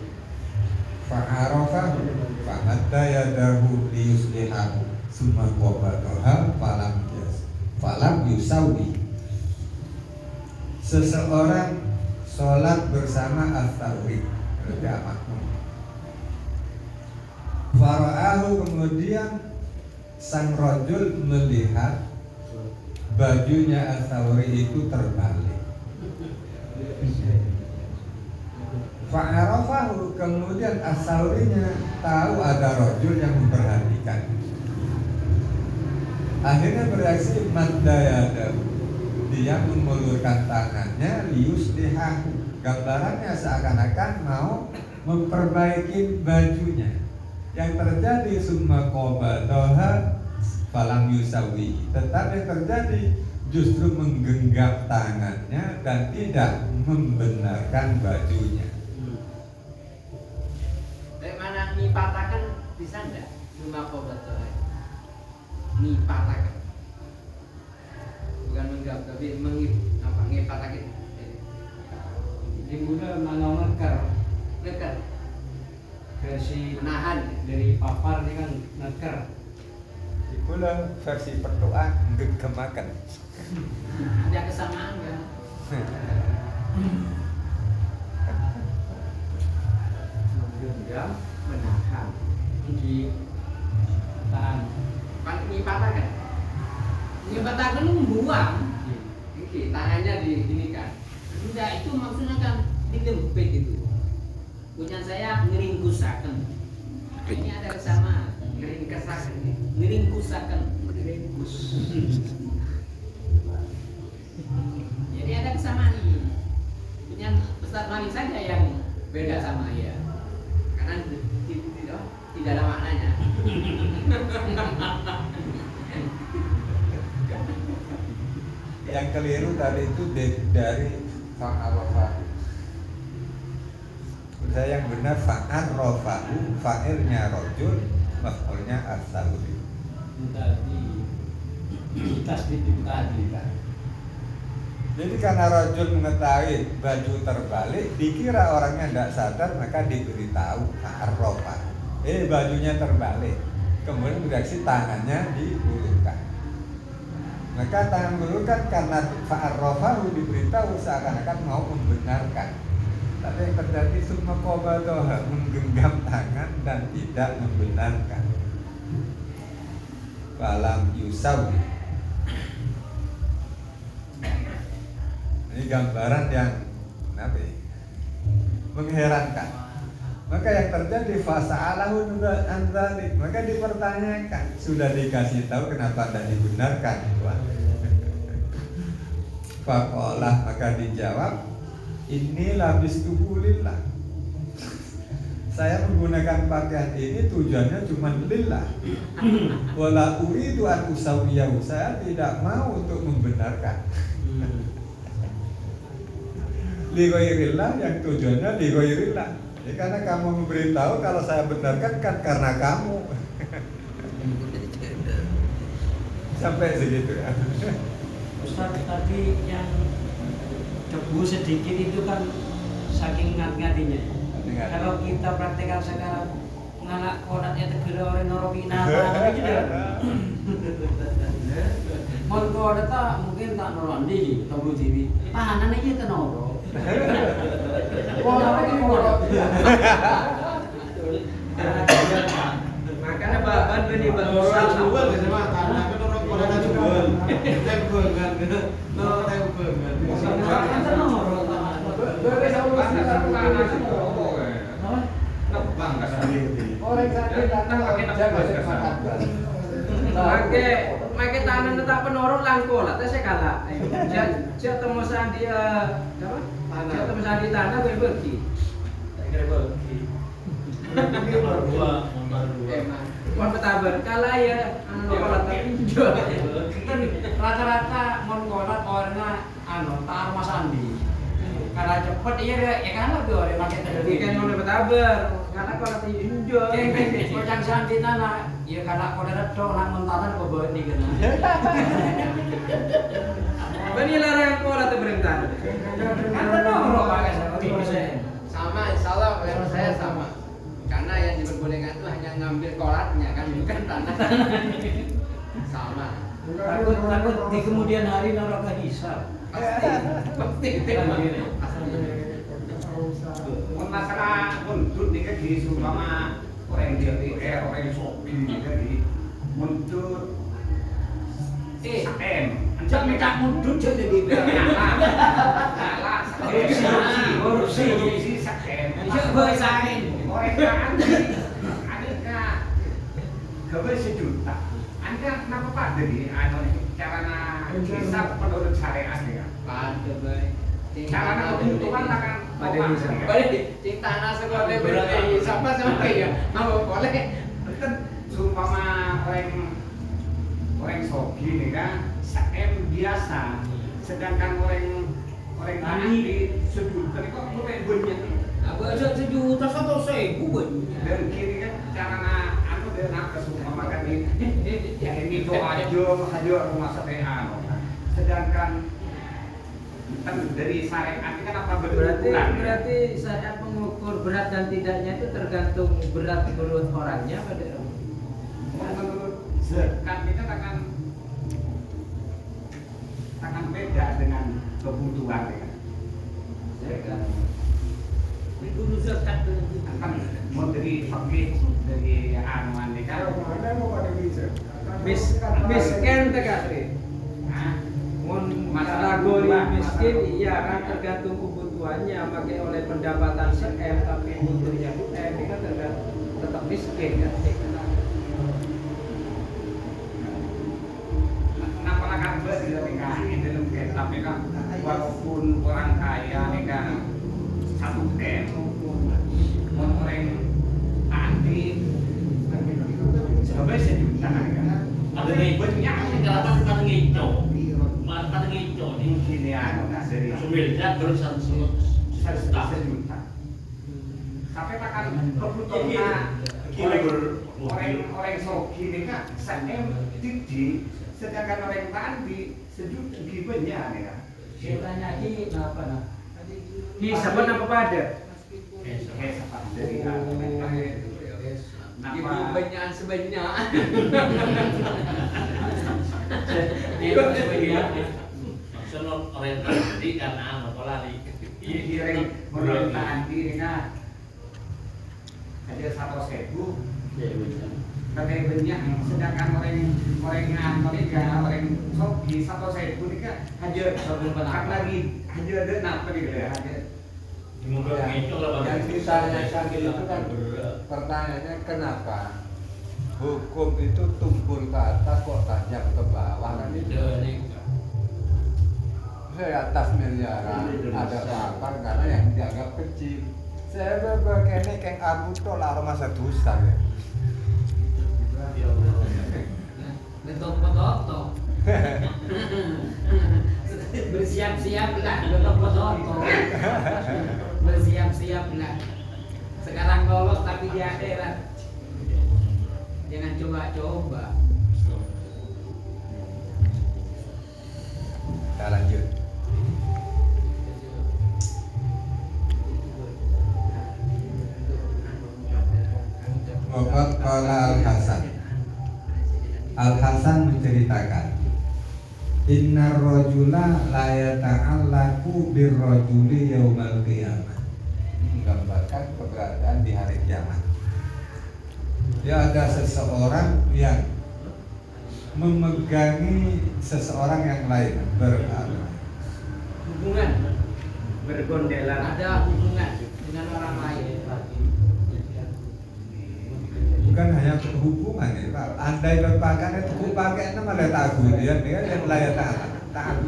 fa'arafahu fa'adda yadahu liyuslihahu summa qabadaha falam yusawi. Seseorang sholat bersama as-tawri, berarti makmum. Fara'ahu, kemudian sang rajul melihat bajunya as-Sawri itu terbalik. Fa'arafahu, kemudian as-Sawrinya tahu ada rajul yang memperhatikan. Akhirnya bereaksi maddayadahu, dia mengulurkan tangannya liyuslihahu, gambarannya seakan-akan mau memperbaiki bajunya. Yang terjadi summa qabadaha falam yusawi, tetapi yang terjadi justru menggenggam tangannya dan tidak membenarkan bajunya. Mana mipatakan bisa enggak? Cuma kobatul. Mipatakan. Bukan menggap tapi ngipatakan. Di muda mana nekar Dekat, versi menahan. dari papar ini kan nekar. Itulah versi perdoa menggemakan. Ada kesamaan kan? Menggenggam, menahan. Di tahan. Mipatakan. Mipatakan itu membuang. Oke, tangannya di ini kan. Enggak, itu maksudnya kan digempit itu. Punya saya ngeringkusaken. Ini ada kesamaan. Keringkesan. Ngeringkusaken. Ngeringkus. Jadi ada kesamaan ini. Punya Ustaz Malik saja yang beda sama ya. Karena tidak ada maknanya. Yang keliru tadi itu dari fa'arafahu. Saya yang benar fa'arafahu, fa'ilnya rajul, maf'ulnya as-Sawri. Tadi tasdid itu tadi kan. Jadi karena rajul mengetahui baju terbalik, dikira orangnya tidak sadar, maka diberitahu fa'arafahu. Bajunya terbalik. Kemudian bereaksi tangannya diulurkan. Maka tangan guru kan karena fa'arrafahu diberitahu seakan-akan mau membenarkan. Tapi yang terjadi summa qabadaha, menggenggam tangan dan tidak membenarkan. Falam yusawi. Ini gambaran yang mengherankan. Maka yang terjadi fasa'alahu an dzalik, maka dipertanyakan, sudah dikasih tahu kenapa tidak dibenarkan? Faqalah, maka dijawab, ini labistuhu lillah. Saya menggunakan pakaian ini tujuannya cuma lillah. Wala uridu an usawiyahu, saya tidak mau untuk membenarkan. Li ghairillah, yang tujuannya li ghairillah. Ya, karena kamu memberitahu, kalau saya benarkan kan karena kamu. Sampai segitu ya. Ustaz, tadi yang debu sedikit itu kan saking ngat-ngatinya. Kalau kita praktekkan sekarang nganak kodaknya tegera orang norokina apa gitu ya. Mon kodak tak mungkin tak norondi sih, tahu TV. Pahanan aja tak noro. Makanya bahan beli barusan jual ke sama tanah kan orang pada jual. Tempel kan. No tempel kan. Orang sakit datang Make tanah tetap penorong langko lah, saya kalah. Saya temu sandi apa? Saya temu sandi tanah berbagi. Mon petabar kalah ya anu kolat pinjol. Kan rata-rata mon kolat orangnya tar Mas Andi. Karena cepet iya ya kan lebih orang pakai tadi Kan mon petabar karena kolat pinjol. Kocang sandi tanah, ya karena kolat dong nang mentatan kok bawa di kena. Bani larang kolat berentah. Kan tenoro pakai Sama, insyaallah kalau saya sama. Karena yang diperbolehkan itu hanya ngambil kolatnya kan, bukan tanah. Sama. Takut di kemudian hari neraka hisab. Pasti. Masalah mundur nih kan di Sumpama orang DPR, orang Sopi nih kan di mundur SAM. Jangan minta mundur jadi Korupsi SAM. Orang kan Anda gawe sejuta. Anda kenapa Pak dari cara hisab menurut syariat ya? Pada baik. Cara kebutuhan akan Balik di tanah sekolah BPI sama ya. Mau boleh. Kan seumpama orang sogi nih kan SAM biasa, sedangkan orang tani sejuta ini kok mulai banyak. Apa aja sejuta 100.000 Dan kiri kan cara anu dia nak ke seumpama kan ini ya ini tuh aja rumah setean. Sedangkan kan dari syariat ini kan apa Berarti syariat mengukur berat dan tidaknya itu tergantung berat menurut orangnya pada menurut zakat kita akan beda dengan kebutuhan ya. zakat. Guru zakat Akan mau dari fakir dari anuan ini kan Miskin tekatri. Kategori miskin iya kan tergantung kebutuhannya, pakai oleh pendapatan se-M tapi butuhnya M ini kan tetap miskin kan. Kenapa lah kan tidak dikasih dalam game, tapi kan walaupun orang kaya nih kan 1 M, orang anti sebenarnya sejuta kan. Ada nih, banyak kenapa kita ngicau? Kita ngicau di sini dari sebenarnya terus sejuta. Tapi akan kebutuhan orang sogi ini kan saya tinggi, sedangkan orang tadi sejuta gimana nih kan? Saya tanya lagi apa nah? Disebut apa pada? Dari Ibu banyak sebanyak. Sono orientasi karena anu lari. Direng merontaan dirinya ada 100.000 katanya banyak, sedangkan orang mereka orang sogi 100.000 ini kan aja kan lagi aja ada apa nih ya aja Yang misalnya Syakir itu kan pertanyaannya kenapa hukum itu tumpul ke atas kok tajam ke bawah kan itu saya atas miliaran ada apa karena yang dianggap kecil saya begini keng abu tuh lah masa dosa ya Betok-betok bersiap-siaplah betok-betok bersiap-siaplah sekarang lolos tapi di akhirat jangan coba-coba. kita lanjut Waqad qala Al-Hasan menceritakan Inna rajula la yata'allaku birrajuli yaumal qiyamah menggambarkan keberadaan di hari kiamat. Ya ada seseorang yang memegangi seseorang yang lain Hubungan bergondelan ada hubungan dengan orang lain. bukan hanya hubungan ya Pak. Andai berpakaian itu kupakai nama lihat aku dia yang layak taat.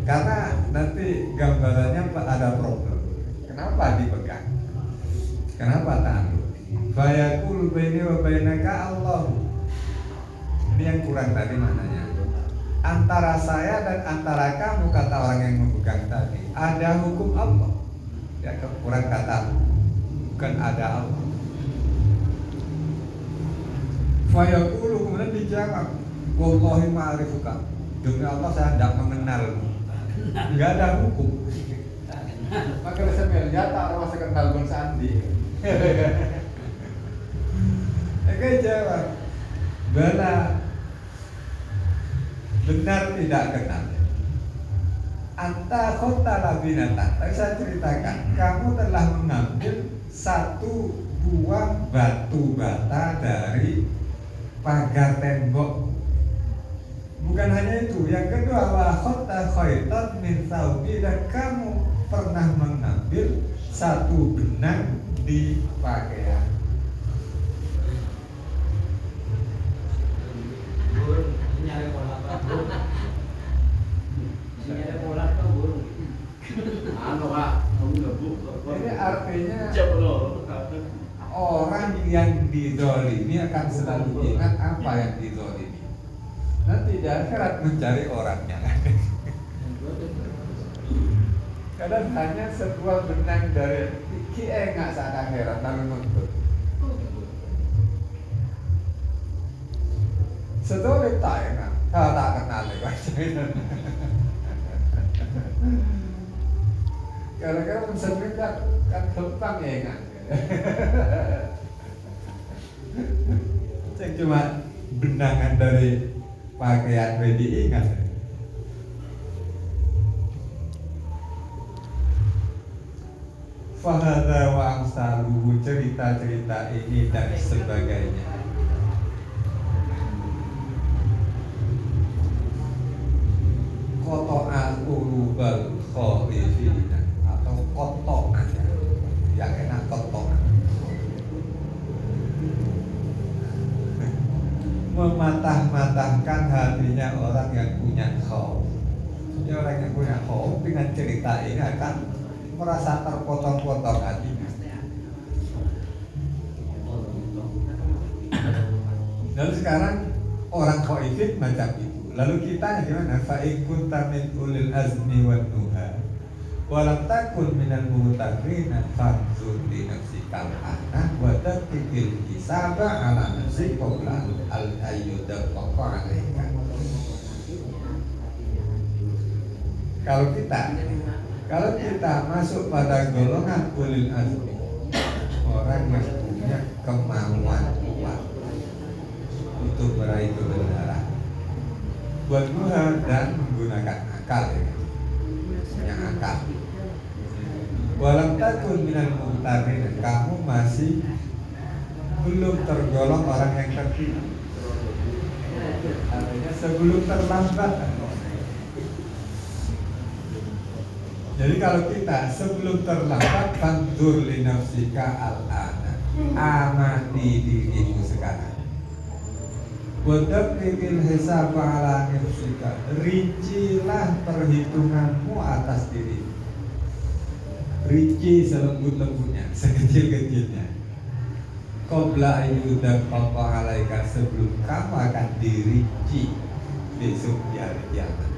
Karena nanti gambarannya ada problem. Kenapa dipegang? Kenapa taat? Fayaqul baini wa bainaka Allah. Ini yang kurang tadi maknanya. Antara saya dan antara kamu kata orang yang memegang tadi ada hukum Allah. Ya kurang kata bukan ada Allah. Fayaqulu kemudian dijawab, wallahi ma'arifuka. Demi Allah saya tidak mengenalmu. Enggak ada hukum. Maka saya nyata orang masih kenal Bang Sandi. Oke jawab, bala benar tidak kenal. Anta khotala binatang. Tapi saya ceritakan, kamu telah mengambil satu buah batu bata dari pagar tembok. Bukan hanya itu, yang kedua wa khotta khaitan min thawbi, dan kamu pernah mengambil satu benang di pakaian. Nyari bola kabur. Nyari bola kabur. Anu Pak, Ini artinya jebol. orang yang dizalimi akan selalu ingat apa yang dizalimi. Nanti di akhirat mencari orangnya. Kadang hanya sebuah benang dari kie nggak saat akhirat lalu nuntut. Sedolit tak enak, kalau tak kenal lewat. Gara-gara mencermin kan gampang ya kan. Yang cuma benangan dari pakaian wedi ingat. Fahadha wa amsaluhu, cerita-cerita ini dan sebagainya. Koto'an urubal khalifina, atau koto'an yang enak koto'an, mematah-matahkan hatinya orang yang punya khauf. Jadi orang yang punya khauf dengan cerita ini akan merasa terpotong-potong hatinya. Lalu sekarang orang khaifin macam itu. Lalu kita gimana? Fa'in kunta min ulil azmi wan nuha wa lam takun minal muhtaqina fanzur li nafsikal hana wa taqiqil hisaba ala nafsik qabla al ayyuda faqa'alaika. Kalau kita masuk pada golongan ulil azmi, orang yang punya kemauan kuat, untuk meraih kebenaran. Buat dan menggunakan akal ya. Punya akal. Walam takun minal mumtarin, kamu masih belum tergolong orang yang terpilih. Artinya sebelum terlambat. Jadi kalau kita sebelum terlambat, fandur li nafsika al-ana, amati dirimu sekarang. Wadabikil hisab ala nafsika, rincilah perhitunganmu atas diri. Rinci selembut-lembutnya, sekecil-kecilnya. Qabla ayyudan qapa alaika, sebelum kamu akan dirinci besok di hari kiamat.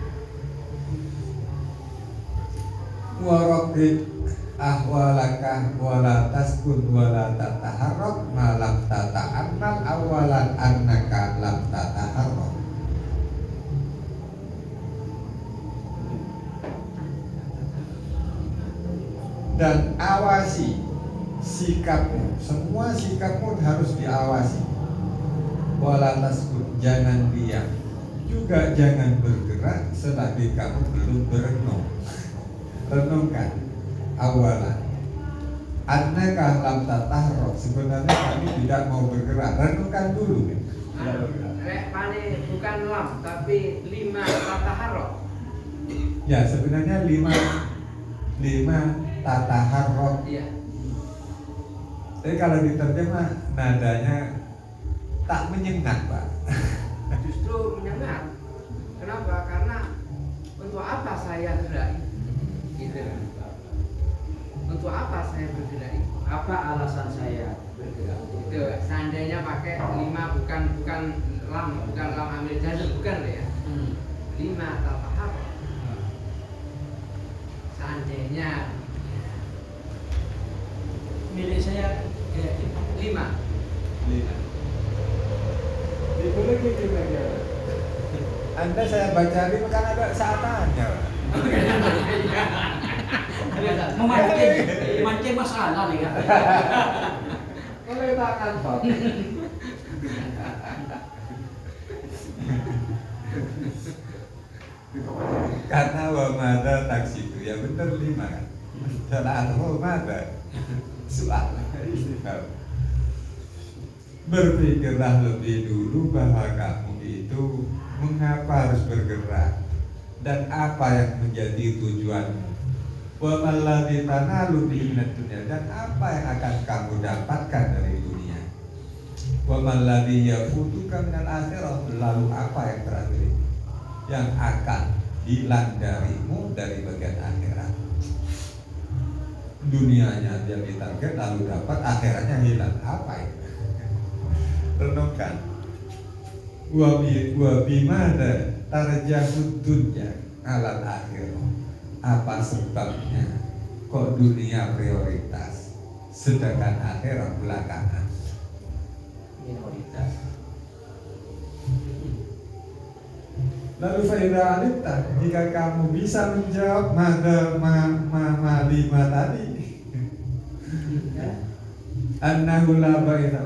Waraqib ahwalaka wala taskun wala tataharrak malam tata'annal awalan annaka lam tataharrak. Dan awasi sikapmu, semua sikapmu harus diawasi. Wala taskun, jangan diam, juga jangan bergerak selagi kamu belum berenung. Renungkan awalan annaka lam tataharrak, sebenarnya kami tidak mau bergerak. Renungkan dulu. Pane bukan lam tapi 5 tataharrak. Ya sebenarnya 5 tataharrak. Iya. Tapi kalau diterjemah nadanya tak menyengat, Pak. Justru menyengat. Kenapa? Karena untuk apa saya gerak? Gitu. Untuk apa saya bergerak? Apa alasan saya bergerak? Itu seandainya pakai 5 bukan lam amil jazm, bukan ya? 5 tataharrak. Seandainya Milik saya 5. Boleh gitu ya. Anda saya baca ini kan ada saatannya, Pak. Memancing masalah nih kan. Oleh tangan Pak. Karena wamada taksi itu ya benar 5 kan. Salah atau wamada soal istifham. Berpikirlah lebih dulu bahwa kamu itu mengapa harus bergerak dan apa yang menjadi tujuanmu. Wa malladzi tanalu bihi minad dunya, dan apa yang akan kamu dapatkan dari dunia. Wa malladzi yafutuka minal akhirah, lalu apa yang terakhir yang akan hilang darimu dari bagian akhirat. Dunianya jadi target lalu dapat, akhiratnya hilang, apa itu? Renungkan. Wa bimada tarjahud dunya alal akhirah. Apa sebabnya kok dunia prioritas sedangkan akhirat belakangan? Minoritas. Lalu faida alita, jika kamu bisa menjawab lima tadi, annahu la ba'itha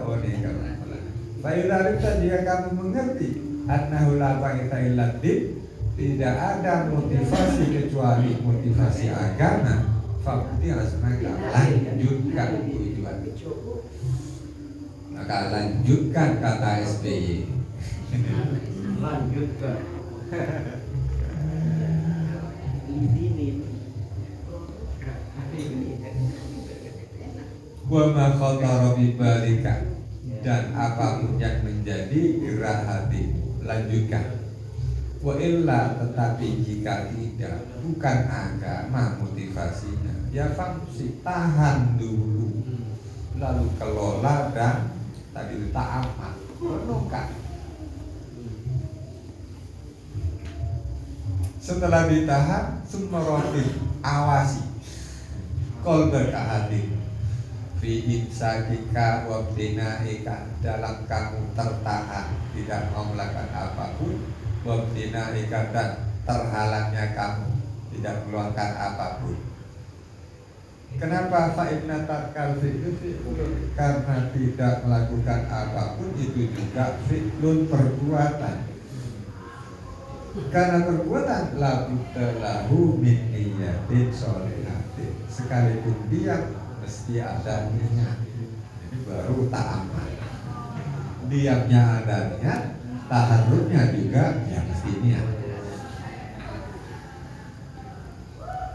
faida alita, jika kamu mengerti annahu la ba'itha illa din, tidak ada motivasi kecuali motivasi agama, fakti maka lanjutkan tujuan. Maka lanjutkan kata SBY. Lanjutkan. Wa ma khatara bi balika, dan apapun yang menjadi gerak hati, lanjutkan. Wa illa, tetapi jika tidak, bukan agama motivasinya, ya fungsi tahan dulu, lalu kelola dan tadi ta'amat, renungkan. Setelah ditahan, sumrotin, awasi kolbaka hati, fi imsakika wa binaika, dalam kamu tertahan tidak mau melakukan apapun, wa binaika, dan terhalangnya kamu tidak mengeluarkan apapun. Kenapa fa'inna tatkal fi'lu fi'lun? Karena tidak melakukan apapun itu juga fi'lun perbuatan. Karena perbuatan lahu min niyatin sholihatin. Sekalipun dia mesti ada niat. Ini baru ta'amal. Diamnya ada niat, taharruknya juga ya mesti niat.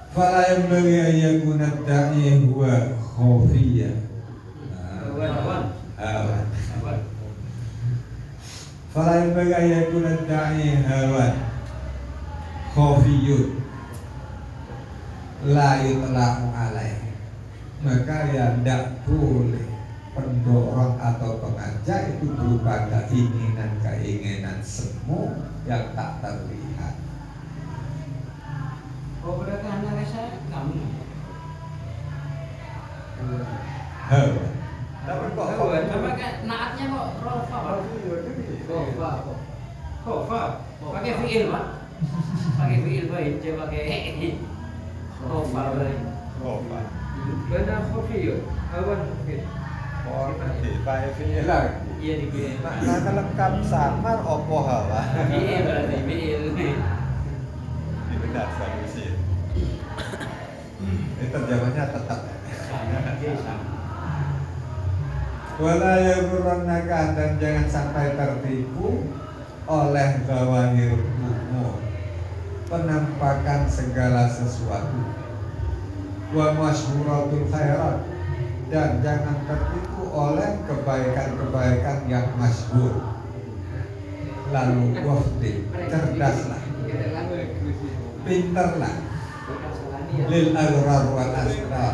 Fala yanbaghi an yakuna ad-da'i huwa khafiyyan. Fala yanbaghi an yakuna ad-da'i hawan khafiyyun la yutla'u alaih. Maka ya tidak boleh pendorong atau pengajak itu berupa keinginan semu yang tak terlihat. Oh, berarti anak saya kamu. Hawa. Tapi kok Coba kan naatnya kok rofa. Rofa. Pakai fiil, Pak. Pakai fiil baik, coba pakai rofa baik. Rofa. Benar khafiyun. Awan khafiyun. Pakai fiil lagi. Iya dikira. Makna lengkap samar opo hawa. Fiil berarti fiil. Benar solusi. Ini terjemahnya tetap. Wala yaghurrannaka, dan jangan sampai tertipu oleh zawahir umur, penampakan segala sesuatu. Wa masyhuratul khairat, dan jangan tertipu oleh kebaikan-kebaikan yang masyhur. Lalu wafdi, cerdaslah, pinterlah, lil agrar wal asrar,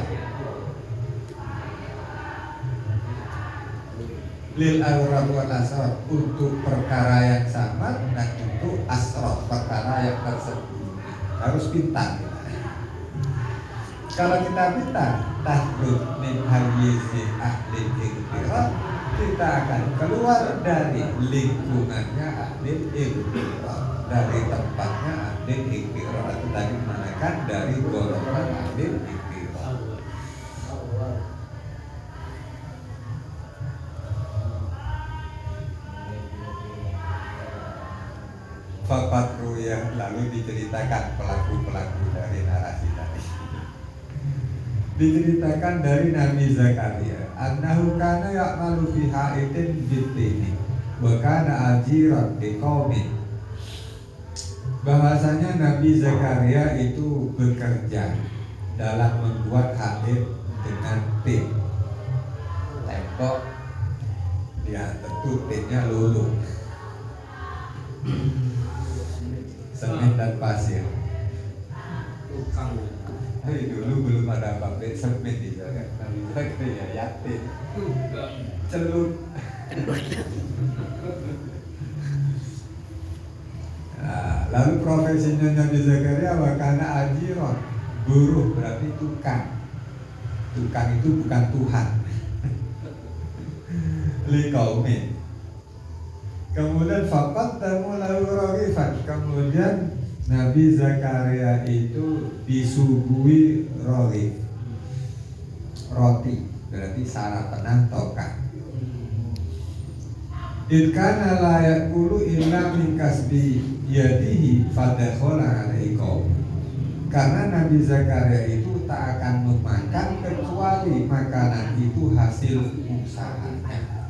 lil agrar wal asrar, untuk perkara yang sama dan untuk asrar, perkara yang tersembunyi. Harus pintar. Kalau kita pintar, tahrud min hayyizi ahli ikhtirat, kita akan keluar dari lingkungannya ahli ikhtirat, dari tempatnya ahli ikhtirat, itu tadi mengatakan dari golongan ahli ikhtirat. Fakat ruya, lalu diceritakan pelaku-pelaku dari narasi tadi. Diceritakan dari Nabi Zakaria, annahu kana ya'malu fi ha'itin bitini wa kana ajiran biqaumin. Bahwasanya Nabi Zakaria itu bekerja dalam membuat ha'id dengan tin, tembok, ya tentu tinnya luluh, semen dan pasir. Dulu belum ada pabrik semen di Jakarta. Nabi Zakaria yatim, celut. Nah, lalu profesinya Nabi Zakaria wakana ajiron, buruh, berarti tukang. Tukang itu bukan Tuhan. Liqaumin. Kemudian fakat tamu lalu ragifan. Kemudian Nabi Zakaria itu disuguhi roti, berarti sarapan tokak. Idkana la yakulu illa min kasbi yadihi fadakhala alaihi qaum. Karena Nabi Zakaria itu tak akan memakan kecuali makanan itu hasil usahanya.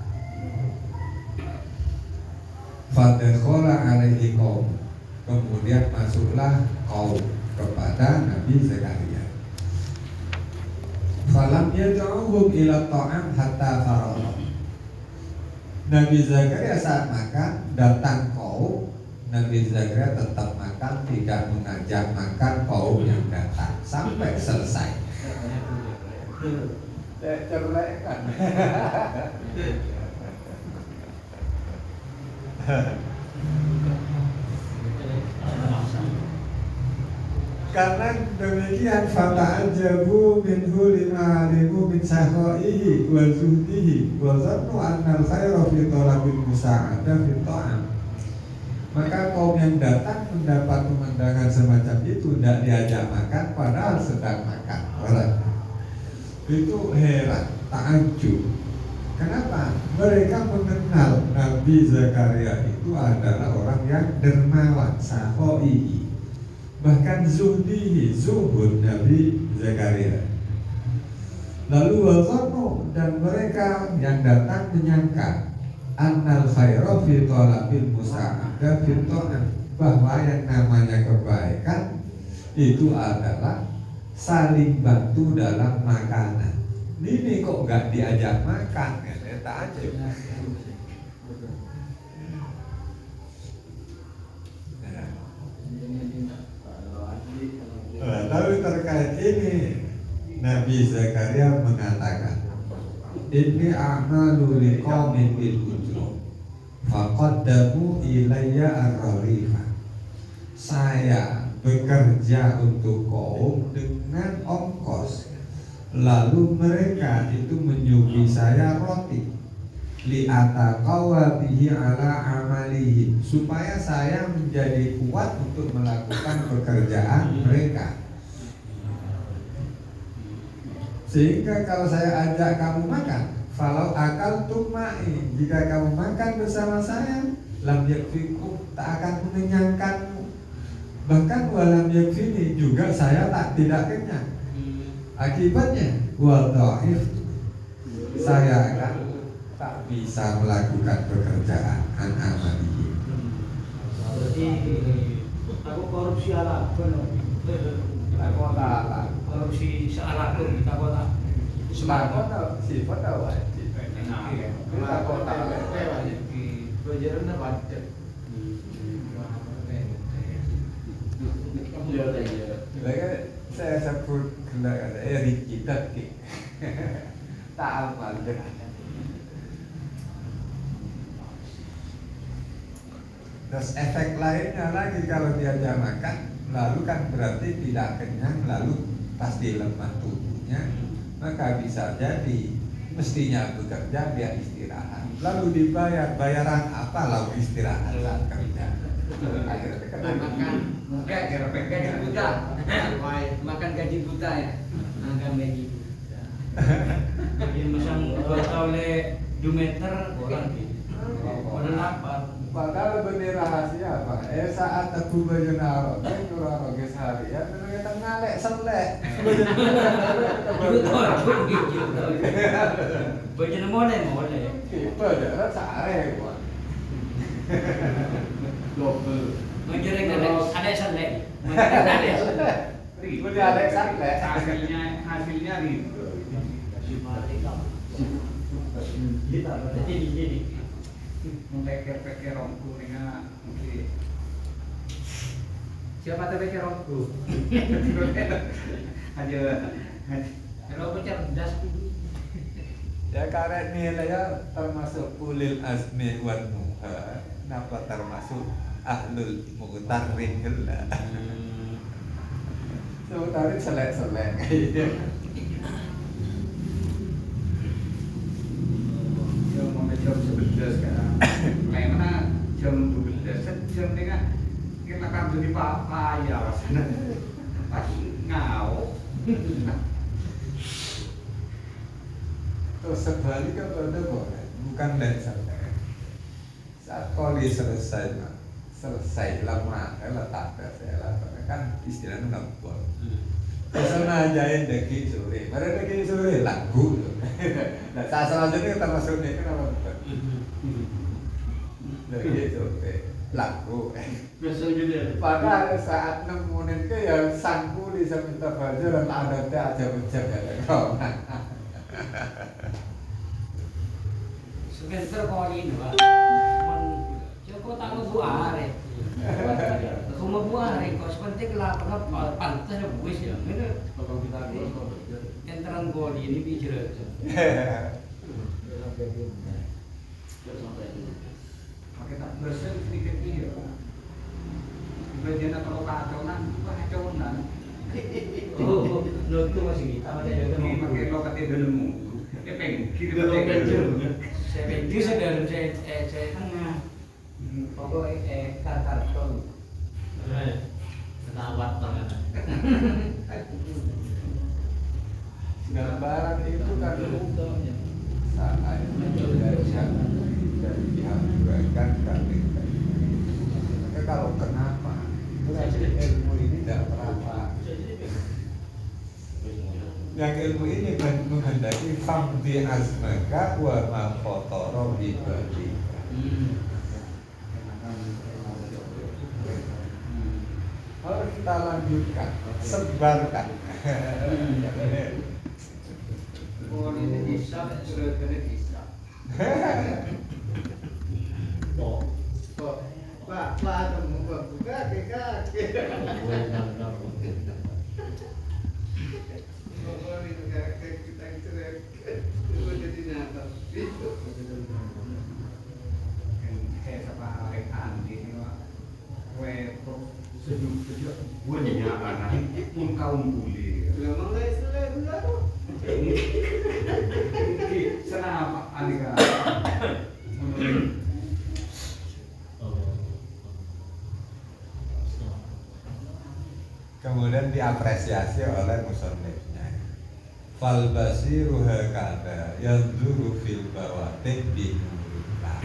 Fadakhala alaihi qaum. Kemudian masuklah kaum kepada Nabi Zakaria. Falam yad'uhum ila ta'am hatta faragha. Nabi Zakaria saat makan datang kaum, Nabi Zakaria tetap makan, tidak mengajak makan kaum yang datang sampai selesai. Cerlekan. Karena demikian fata'ajabu minhu lima alimu min sahaihi wa zuhdihi wa zannu annal khaira fi talabil musa'adah fi ta'am. Maka kaum yang datang mendapat pemandangan semacam itu tidak diajak makan padahal sedang makan. itu heran, takjub. Kenapa? Mereka mengenal Nabi Zakaria itu adalah orang yang dermawan, sakhoi, bahkan zuhdihi, zuhud Nabi Zakaria. Lalu wazanu, dan mereka yang datang menyangka annal khaira fi talabil musa'adah fi ta'an, bahwa yang namanya kebaikan itu adalah saling bantu dalam makanan. Ini kok nggak diajak makan, ya tak aja. Tapi terkait ini Nabi Zakaria mengatakan, ini a'malu liqaumin bil ujur faqaddamu ilayya ar-rarifa. Saya bekerja untuk kaum dengan ongkos, lalu mereka itu menyuguhi saya roti li'ataqawa bihi ala amalihim, supaya saya menjadi kuat untuk melakukan pekerjaan mereka. Sehingga kalau saya ajak kamu makan, falau akal tumai, jika kamu makan bersama saya, lam yakfikum, tak akan mengenyangkanmu. Bahkan walam yakfini, juga saya tidak kenyang. Akibatnya wadhaif, saya akan tak bisa melakukan pekerjaan an-amalihi. Berarti aku korupsi ala korupsi seala pun kita kota Kota sifat wajib. Kota wajib. Pelajaran wajib. Saya sebut kendaraan Riki Tati. Tak amal dengan. Terus efek lainnya lagi kalau diajak makan, lalu kan berarti tidak kenyang, lalu pasti lemah tubuhnya, maka bisa jadi mestinya bekerja biar istirahat. Lalu dibayar, bayaran apa lalu istirahat saat kerja? Akhirnya kena makan gaji buta. Makan gaji buta ya. Makan gaji buta. yang masang buat oleh 2 meter orang pada lapar. Padahal benih rahasia apa? Saat aku bajenaro, nyuraro gesari ya, ternyata ngalek selek. Bajen boleh. Kita jalan sare buat. Lobe. Menjereng ada selek. Itu dia ada selek. Hasilnya ribu. Kita jadi Pikir romku dengan mungkin siapa tuh pikir romku? Aja romku cerdas. Ya karet nilai ya termasuk ulil azmi wan nuha, napa termasuk ahlul muqtarrin lah. So tarik selek-selek. Jam 11 sekarang. Karena jam 12 sejam nih kan kita akan beli papa ya rasanya. Pasti ngau. Terus sebaliknya pada boleh, bukan dan sampai saat koli selesai lama, letak saya lakukan kan istilahnya ngabur. Kesana ajain daging sore, pada daging sore lagu. Nah saat selanjutnya kita masuk nih kenapa bukan? Daging sore lagu. Besok juga. Pada saat nemuin ke yang sangkuli seminta baju dan adatnya aja menjaga kau. sebentar kau ini pak. Coba tahu buah re. Aku mau buah re, kau sepenting kelapa pantas ya buis ya. Ini kalau kita enteran gol ini bicara. Pakai tak bersih sedikit ini. Bagian atau kacauan, kacauan. Oh, itu masih kita ada juga Ini pakai lokat itu dulu. Kiri saya itu sedang saya tengah. Pokoknya karton. Kenawat tangan. Gambaran itu kan saat dari pihak juragan kami. Maka kalau kenapa berarti ilmu ini tidak berapa. Yang ilmu ini menghendaki famdi azmaka wa ma khotara bi balika. Harus kita lanjutkan, sebarkan. Oh, ini bisa, sudah kena bisa. Pak, temu buka kaki. Oh, ini kita cerek. Itu jadi nyata. Itu. Kayak sama rekan ini mah, kue sejuk gue nyapa nanti pun kaum buli. Memang selesai tuh. Senapa Alika? Kemudian diapresiasi oleh musannifnya. Fal basiru hakada yanzuru fil bawatin binurillah.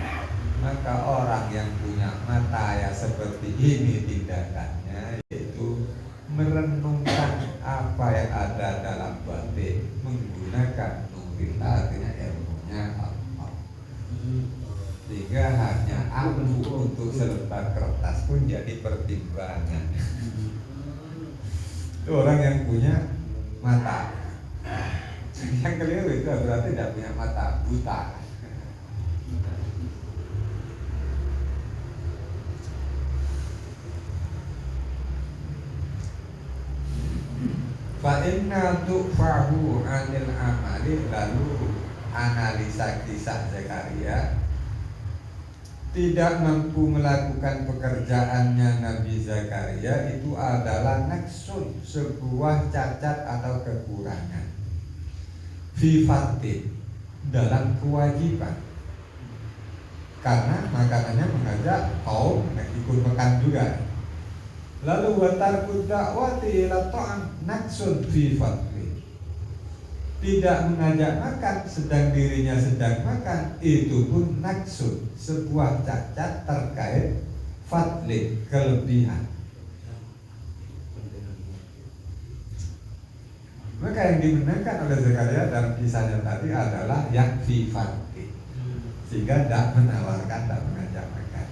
Maka orang yang punya mata ya seperti ini tindakannya, yaitu merenungkan apa yang ada dalam batin menggunakan nurillah, artinya ilmunya Allah. Sehingga hanya ampuh untuk selembar kertas pun jadi pertimbangan. Itu orang yang punya mata. Yang keliru itu berarti tidak punya mata, buta. Fa inna tu'fahu anil amali, lalu analisa kisah Zakaria tidak mampu melakukan pekerjaannya Nabi Zakaria itu adalah naksun, sebuah cacat atau kekurangan fi fardin, dalam kewajiban, karena makanannya mengajak kaum ikut makan juga. Lalu watarku dakwati ila ta'am naksun fi fardin, tidak mengajak makan sedang dirinya sedang makan, itu pun naksun, sebuah cacat terkait fadli, kelebihan. Maka yang dimenangkan oleh Zakaria dalam kisahnya tadi adalah yang fi fadli, sehingga tidak menawarkan, tidak mengajak makan.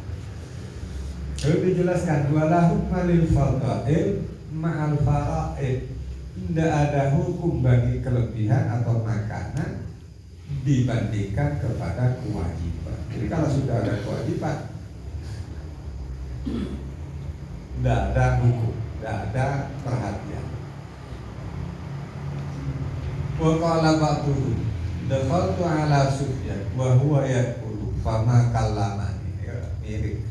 Lalu dijelaskan walahu malil fadail ma'al fara'id, tidak ada hukum bagi kelebihan atau makanan dibandingkan kepada kewajiban. Jadi kalau sudah ada kewajiban, tidak ada hukum, tidak ada perhatian. Wa qala ba'duhum dakhaltu ala Sufyan wa huwa yaqulu fama kallamani. Mirip.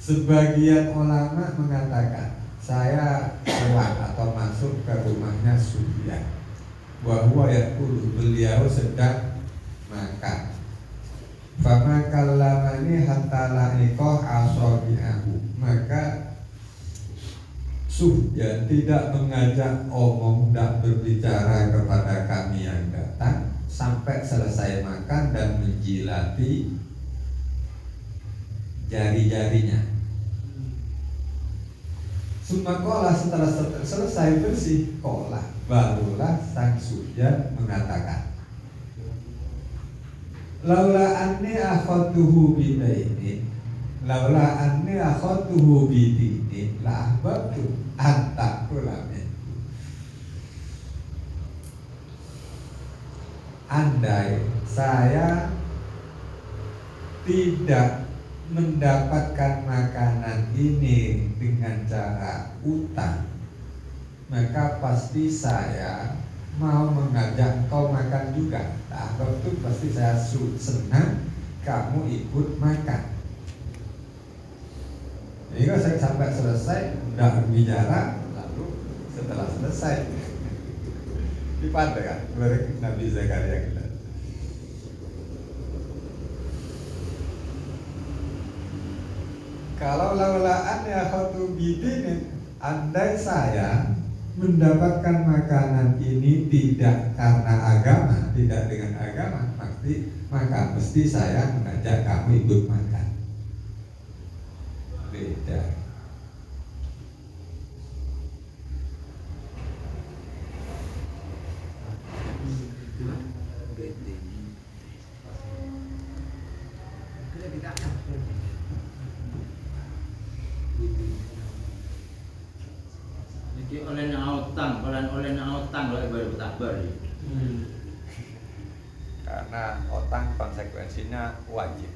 Sebagian ulama mengatakan, saya keluar atau masuk ke rumahnya Sufyan, bahwa yaqulu, beliau sedang makan. Fama kallamani hatta la'iqah asabi'ahu, maka Sufyan tidak mengajak omong, tidak berbicara kepada kami yang datang sampai selesai makan dan menjilati jari-jarinya. Sumakola, setelah selesai bersih kola, barulah sang Sufyan mengatakan, laula anni akhadtuhu bidainin, laula anni akhadtuhu bidinin la ahbabtu antakula min. Andai saya tidak mendapatkan makanan ini dengan cara utang, maka pasti saya mau mengajak kau makan juga. Nah, itu pasti saya senang kamu ikut makan. Jadi kalau saya sampai selesai tidak berbicara, lalu setelah selesai dipandang oleh Nabi Zakaria kita. Kalau laulaan ya khatu bidinin, andai saya mendapatkan makanan ini tidak karena agama, tidak dengan agama, maka mesti saya mengajak kamu ikut makan. Beda. Jadi oleh nautang, oleh nautang oleh bertakbar. Karena utang konsekuensinya wajib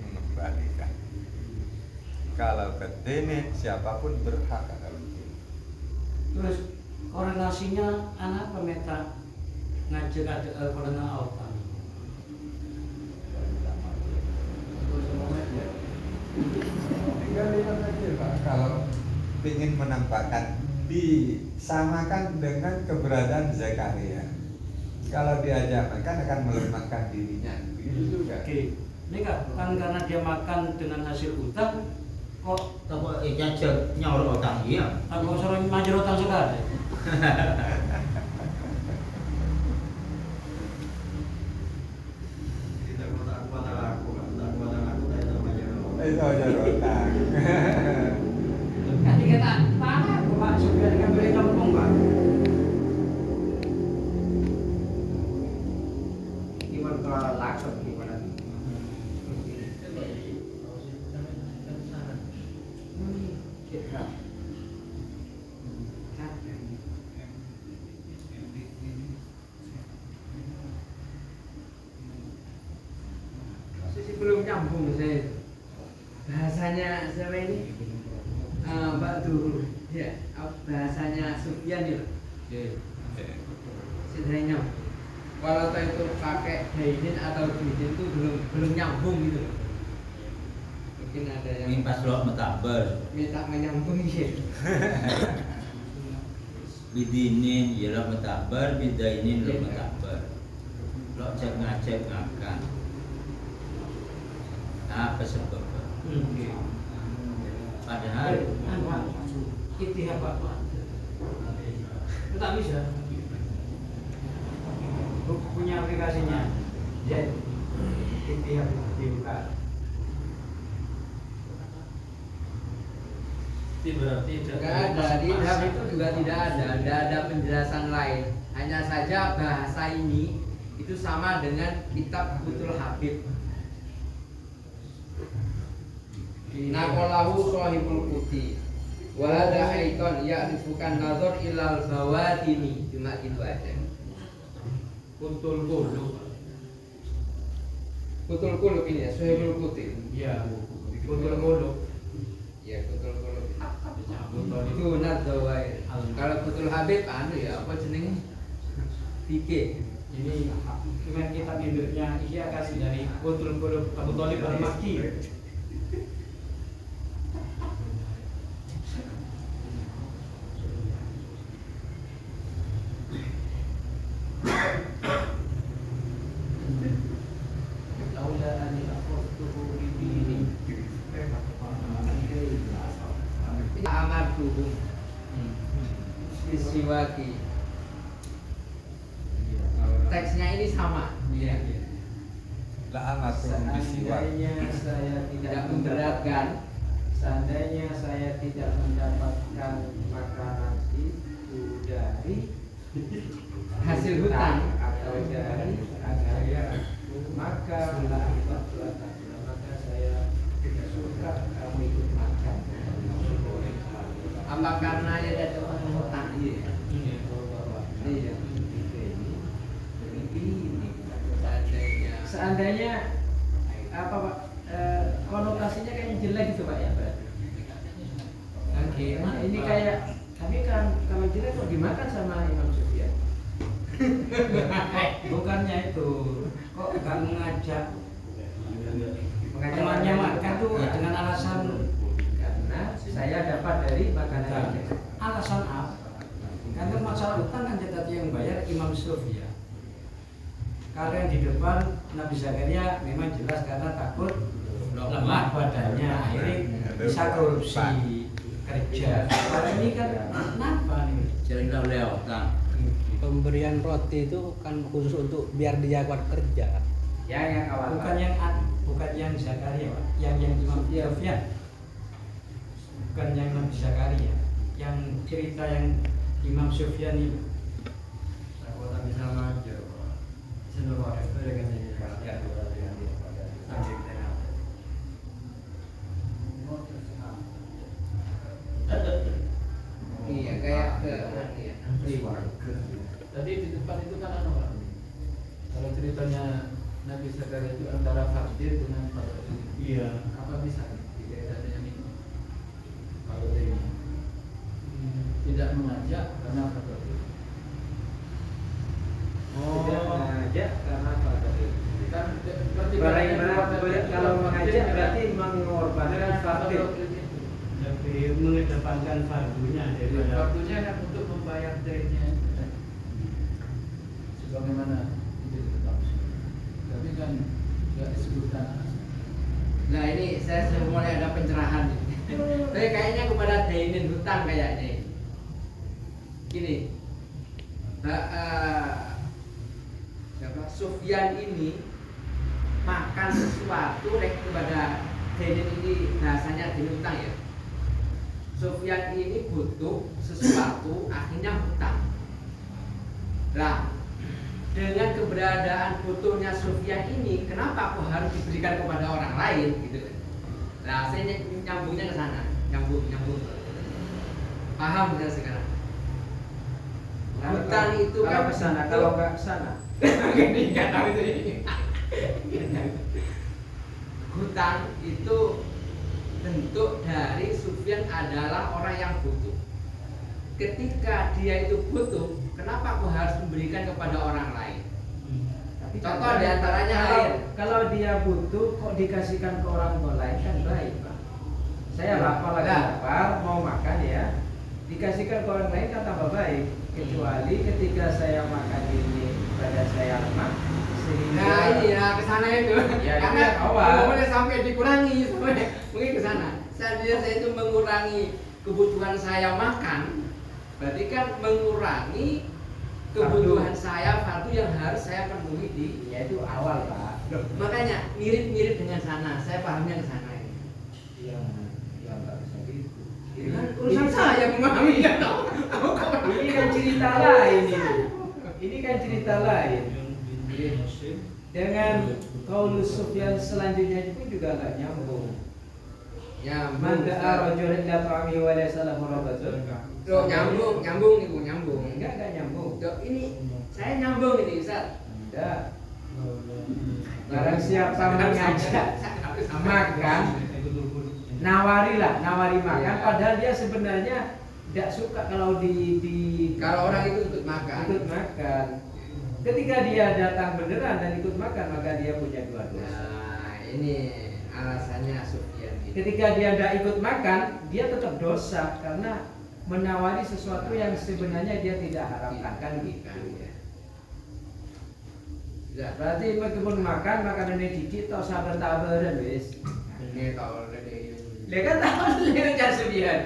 mengembalikan. Kalau kedene siapapun berhak kalau itu. Terus korelasinya anak pemeta ngajak ada korena autang. Tinggal lihat aja Pak, kalau ingin menampakkan disamakan dengan keberadaan Zakaria. Kalau diajak makan akan melemahkan dirinya. Begitu juga. Oke, ini kan karena dia makan dengan hasil utang, kok Tapi jajak nyaur utang iya. aku suruh majur utang sekali. Itu aja utang. Kan dikata tanah, Pak sudah dikabari kampung, Pak. Gimana kalau langsung gimana? Sisi belum nyambung saya. Bahasanya siapa ini? Mbak Duru. Ya, bahasanya Sufyan itu. Sederhana. Kalau itu pakai dainin atau bidin itu belum nyambung gitu. Mungkin ada yang Ini pas lo metakbar. minta menyambung gitu. Bidinin ya lo metakbar, bidainin lo metakbar. Lo ngajak makan. Apa sebabnya? Padahal Itihad Pak. Tak bisa. Punya aplikasinya. Jadi Itihad dibuka. Berarti Tidak ada, di dalam itu juga tidak ada penjelasan lain. Hanya saja bahasa ini itu sama dengan kitab Butul Habib. Nakolahu sohibul kuti wahada aiton ya'rifukan nazar ilal bawatini. Cuma gitu aja. Kutul Kulub. Butul kulub ini ya, sohibul kuti. Ya, Kutul Kulub. Ya, Butul kulub itu nadzawair. Kalau Butul Habib anu ya, apa jenenge? Fikih. Ini kitab induknya Ihya kasih dari Kutul Kulub Abu Thalib Al-Makki. Amartuhum Isiwaki. Teksnya ini sama. La amatum bisiwak. Saya Tidak memberatkan. Seandainya saya tidak mendapatkan makanan itu dari Hasil hutang atau dari saya, maka saya tidak suka kamu ikut makan. apa karena ya ada orang hutang iya. Iya. Seandainya apa Pak, konotasinya kayaknya jelek gitu Pak ya berarti. Oke, nah, ini kayak tapi kan kalau jelek kok dimakan sama Imam Sufyan? Bukannya itu, kok nggak mengajak temannya makan tuh dengan alasan Karena saya dapat dari makanan ini. alasan apa? Karena masalah utang kan tetap yang bayar Imam Sufyan. Kalau yang di depan Nabi Zakaria memang jelas karena takut lemah badannya, akhirnya bisa korupsi kerja. Kalau ini kan kenapa? Jalan lewat tang. Pemberian roti itu kan khusus untuk biar dia kuat kerja. yang awal bukan yang Zakaria, Pak. Yang Imam Sufyan. Bukan yang Nabi Zakaria. Yang cerita yang Imam Sufyan itu. Aku tak bisa maju. Seluruh itu dengan ini ya sampai kita. Iya kayak ke Tadi di depan itu kan anu Pak. Kalau ceritanya Nabi Zakaria itu antara fakir dengan fakir. Iya. Apa bisa dikaitannya ini? Kalau ini tidak mengajak karena fakir. tidak ngajak karena fakir. Kan berarti Kalau mengajak berarti mengorbankan fakir. Lebih mengedepankan fardunya daripada waktunya kan untuk membayar dainnya. Sebagaimana itu tetap. Tapi kan nggak disebutkan. Nah ini saya sudah mulai ada pencerahan. Tapi kayaknya kepada dainin hutang kayaknya. Gini, Sufyan ini makan sesuatu kepada dainin ini bahasanya dainin hutang ya. Sufyan ini butuh sesuatu akhirnya hutang. Nah, dengan keberadaan butuhnya Sufyan ini, kenapa aku harus diberikan kepada orang lain gitu? Nah, saya nyambungnya ke sana, nyambung. Paham nggak sekarang? Hutang itu kalau kan ke sana, kalau nggak ke sana. Ini nggak tahu itu. Hutang itu bentuk dari Sufyan adalah orang yang butuh. Ketika dia itu butuh, kenapa aku harus memberikan kepada orang lain? Contoh diantaranya air. Kalau dia butuh kok dikasihkan ke orang lain kan baik Pak. Saya lapar lagi lapar mau makan ya, dikasihkan ke orang lain kan tambah baik. Kecuali ketika saya makan ini pada saya lemah sehingga Nah ini ya kesana itu. Ya, Karena itu awal. boleh sampai dikurangi sampai mungkin kesana. Saya itu mengurangi kebutuhan saya makan, berarti kan mengurangi kebutuhan saya fardu yang harus saya penuhi di. ya itu awal Pak. Makanya mirip-mirip dengan sana. Saya pahamnya ke sana ini. Yang nggak bisa gitu. Ini kan urusan saya memahami ya toh. Ini kan cerita lain ini. Ini kan cerita lain. Dengan qaulus Sufyan selanjutnya itu juga nggak nyambung. Ya, Man da'a rajulan ila ta'ami wa laysa lahu rabatun. Loh, nyambung ibu, nyambung. Enggak nyambung. Loh, ini saya nyambung ini, Ustaz. Enggak. Barang siapa mengajak makan, nawari makan. Iya. Padahal dia sebenarnya tidak suka kalau Kalau orang itu ikut makan. ikut makan. Ketika dia datang beneran dan ikut makan, maka dia punya dua dosa. Nah, ini alasannya Sufyan. Ketika dia tidak ikut makan, dia tetap dosa karena menawari sesuatu yang sebenarnya dia tidak harapkan kan gitu. Ya, Berarti meskipun makan makanan ini dikit atau sabar-sabaran wis. ini tahu dari Dia kan tahu dia jangan Sufyan.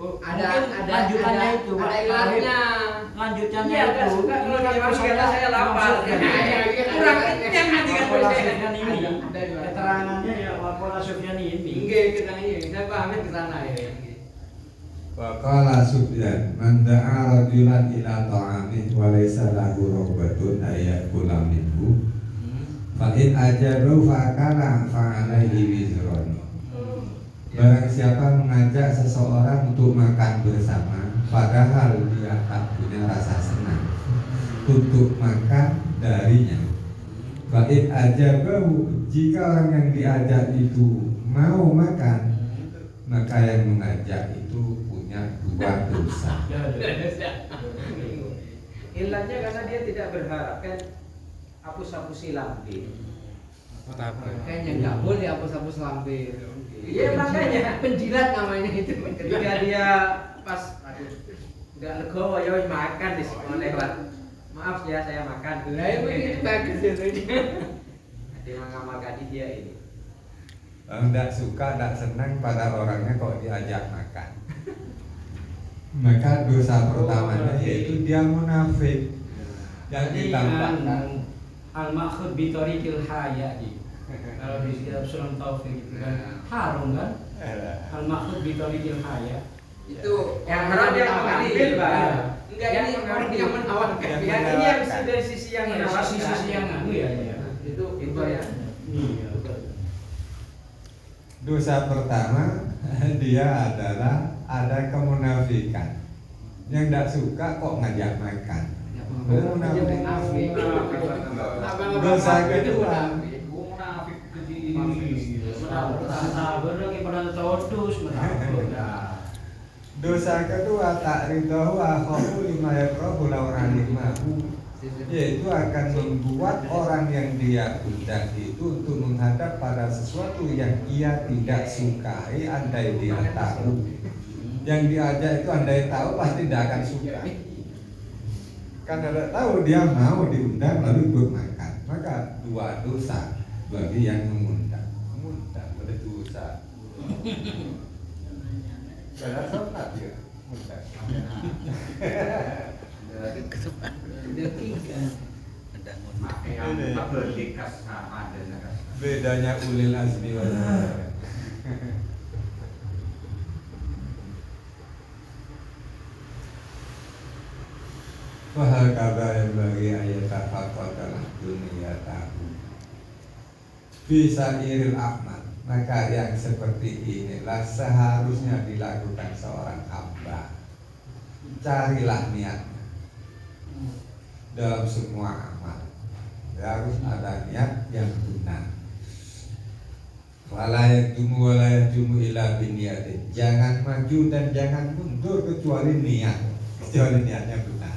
ada lanjutannya itu, Pak. ada iklannya. lanjutannya Iya, nggak itu suka kalau ini dia kan masuk kata saya lapar. Kurang kenyang nanti kan Wakola saya. Sufyan ini Dari mana? keterangannya ya Wakola Sufyan ini. Enggak kita ini, saya pahamin ke sana ya. Wa qala Sufyan man da'a rajulan ila ta'amin wa laysa lahu rabatun ayakula minhu fa in ajabu fa akala fa alaihi wizrun. Barang siapa mengajak seseorang untuk makan bersama padahal dia tak punya rasa senang untuk makan darinya. Fa in ajabu, jika orang yang diajak itu mau makan, maka yang mengajak itu punya dua dosa. Ilatnya karena dia tidak berharap kan hapus-hapusi lambing. Kayaknya nggak boleh hapus-hapus lambir. Iya, makanya. Penjilat namanya itu. Ketika dia pas nggak legowo ya wis makan di sekolah lewat. Maaf ya saya makan. Lah itu bagus ya tadi. Dia mengamalkan dia ini. Tidak suka, tidak senang pada orangnya kok diajak makan. Maka dosa pertamanya yaitu dia munafik yang ditampakkan. Al-makhud bi tariqil haya gitu. Kalau di kitab Sunan Taufik itu kan harum kan? Al-makhud bi tariqil haya. Itu Yang orang dia yang mengambil, Pak. Enggak, Yang ini orang mengambil. yang menawarkan. Yang Ya, ini yang dari sisi yang menawarkan. Sisi yang anu ya. Itu ya. Iya. Dosa pertama dia adalah ada kemunafikan. Yang tidak suka kok ngajak makan. Munafik. Dosa kedua. Munafik keji. Sabar lagi pada todus menakut. Dosa kedua tak ridho wa khafu lima yakrahu law alimahu, yaitu akan membuat orang yang dia undang itu untuk menghadap pada sesuatu yang ia tidak sukai andai dia tahu. Yang diajak itu andai tahu pasti tidak akan suka. Karena tidak tahu dia mau diundang lalu ikut makan. Maka dua dosa bagi yang mengundang. Mengundang berdosa. Benar sholat ya, mundang. Bedanya ulil azmi wal mubarak. Wahal kata yang bagi ayat tafakot adalah dunia tahu. Bisa iril ahmad. Maka yang seperti inilah seharusnya dilakukan seorang hamba. Carilah niatnya dalam semua amal. Harus ada niat yang benar. Walayat jumu ila biniyatin. Jangan maju dan jangan mundur kecuali niat. Kecuali niatnya benar.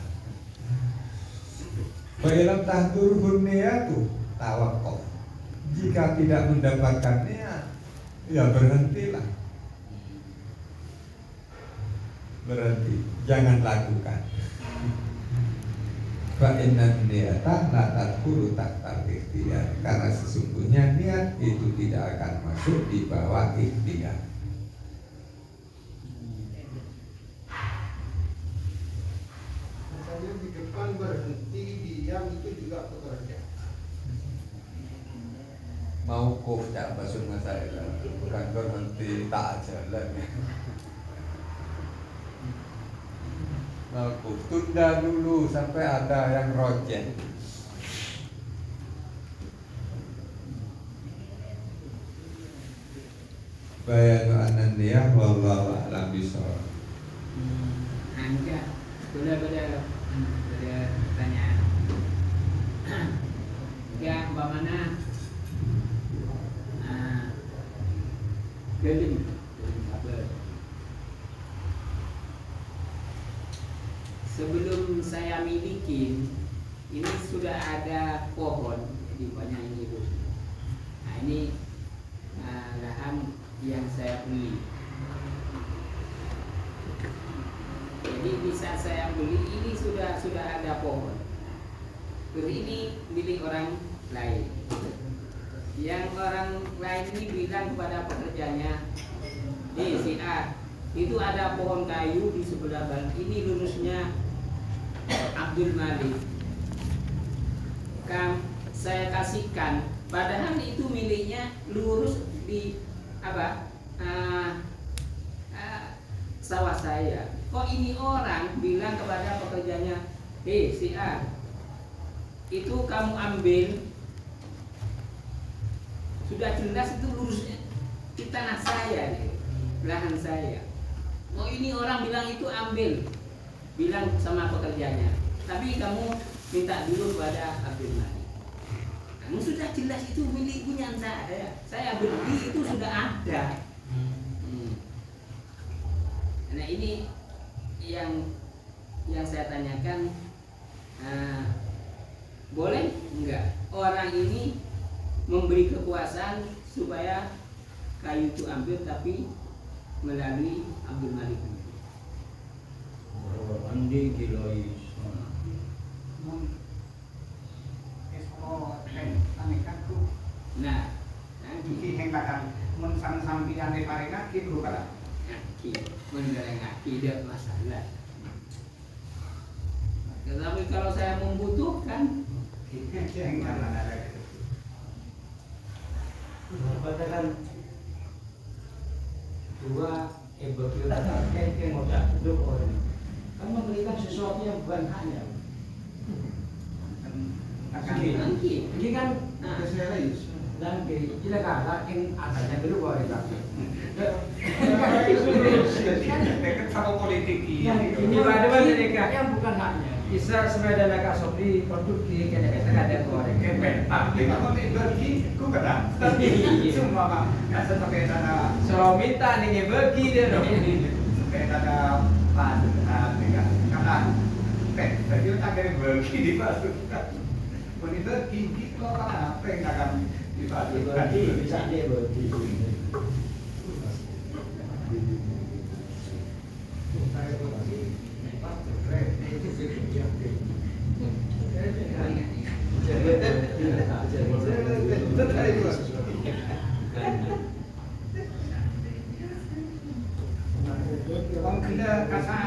Ba'ilam tahduruhun niyatu tawakkuf. Jika tidak mendapatkan niat, ya berhentilah. Berhenti, jangan lakukan. Fa inna niyata la tadkhulu tahtal ikhtiyar. Karena sesungguhnya niat itu tidak akan masuk di bawah ikhtiar. Misalnya di depan berhenti, diam itu juga pekerja. Mauquf tak masuk masalah, bukan berhenti tak jalan. Mauquf, tunda dulu sampai ada yang rojek. Bayanu anandiyah wallahu a'lam bishawab. Enggak, boleh pertanyaan. Ya, umpamanya geling sabar. Sebelum saya miliki, ini sudah ada pohon di banyak ini Bu. Nah ini lahan yang saya beli. Jadi bisa saya beli ini sudah ada pohon. Terus ini milik orang lain. Yang orang lain ini bilang kepada pekerjanya, si A, itu ada pohon kayu di sebelah barat. Ini lurusnya Abdul Malik. Saya kasihkan, padahal itu miliknya lurus di sawah saya. Kok ini orang bilang kepada pekerjanya, si A, itu kamu ambil, sudah jelas itu lurusnya di tanah saya, lahan saya. Oh ini orang bilang itu ambil, bilang sama pekerjanya. Tapi kamu minta dulu kepada Abdul Malik. Kamu sudah jelas itu milik punya saya. Saya beli itu sudah ada. Nah ini yang saya tanyakan, boleh enggak orang ini memberi kekuasaan supaya kayu itu ambil tapi melalui Abdul Malik. Andi kiloi. Nah, Iki heng kadang mun sampeyan paringan ki kala. ngaki, mendengar ngaki tidak masalah. Tetapi kalau saya membutuhkan, Jangan ada gitu. Katakan dua bagi modal hidup orang. Kamu memberikan sesuatu yang bukan haknya. Ini kan dan ilegal, yang adanya dulu boleh tak? Dekat sama politik Ini ada yang bukan haknya. Isa sepeda nak sobri produk di kena ada goreng. kepentak, dia mau bagi, ku kena. Semua mah, nggak sepeda na So minta nih bagi dia dong. sepeda na pasukan, karena tadi tak kira bagi di pasukan. Mau bagi, kita kan apa yang akan di pasukan? Bisa dia bagi. Kalau kita kasa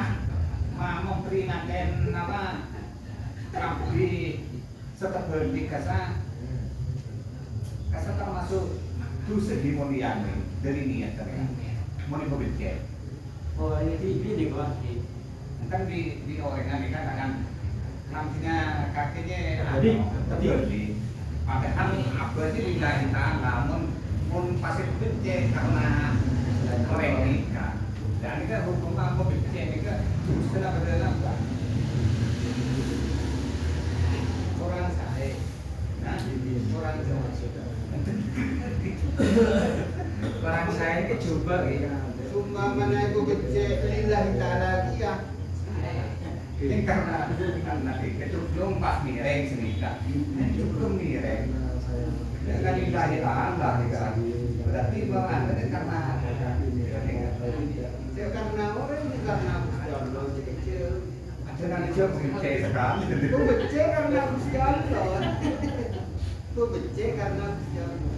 memperingatkan apa Ramli setelah di kasa termasuk dosa dimonian dari niat tadi mau dipercaya. Oh ini kok. Kan di orang ini kan akan nantinya kakinya terjadi. Padahal apa sih lillahi ta'ala mun pasir becek karena mereka. Dan ini kan hukum apa becek ini kan sudah berdalam kan. Orang saya, nah orang Barang saya ini coba ya. Cuma mana itu becek lillahi ta'ala dia. ini karena itu belum pas miring senika, belum miring. Dengan lillahi ta'ala kan. Berarti bahwa anda ini karena Dia karena orang ini karena Gusti Allah jadi kecil. jangan dijawab becek sekali. Itu becek karena Gusti Allah. Itu becek karena Gusti Allah.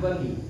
ambagi.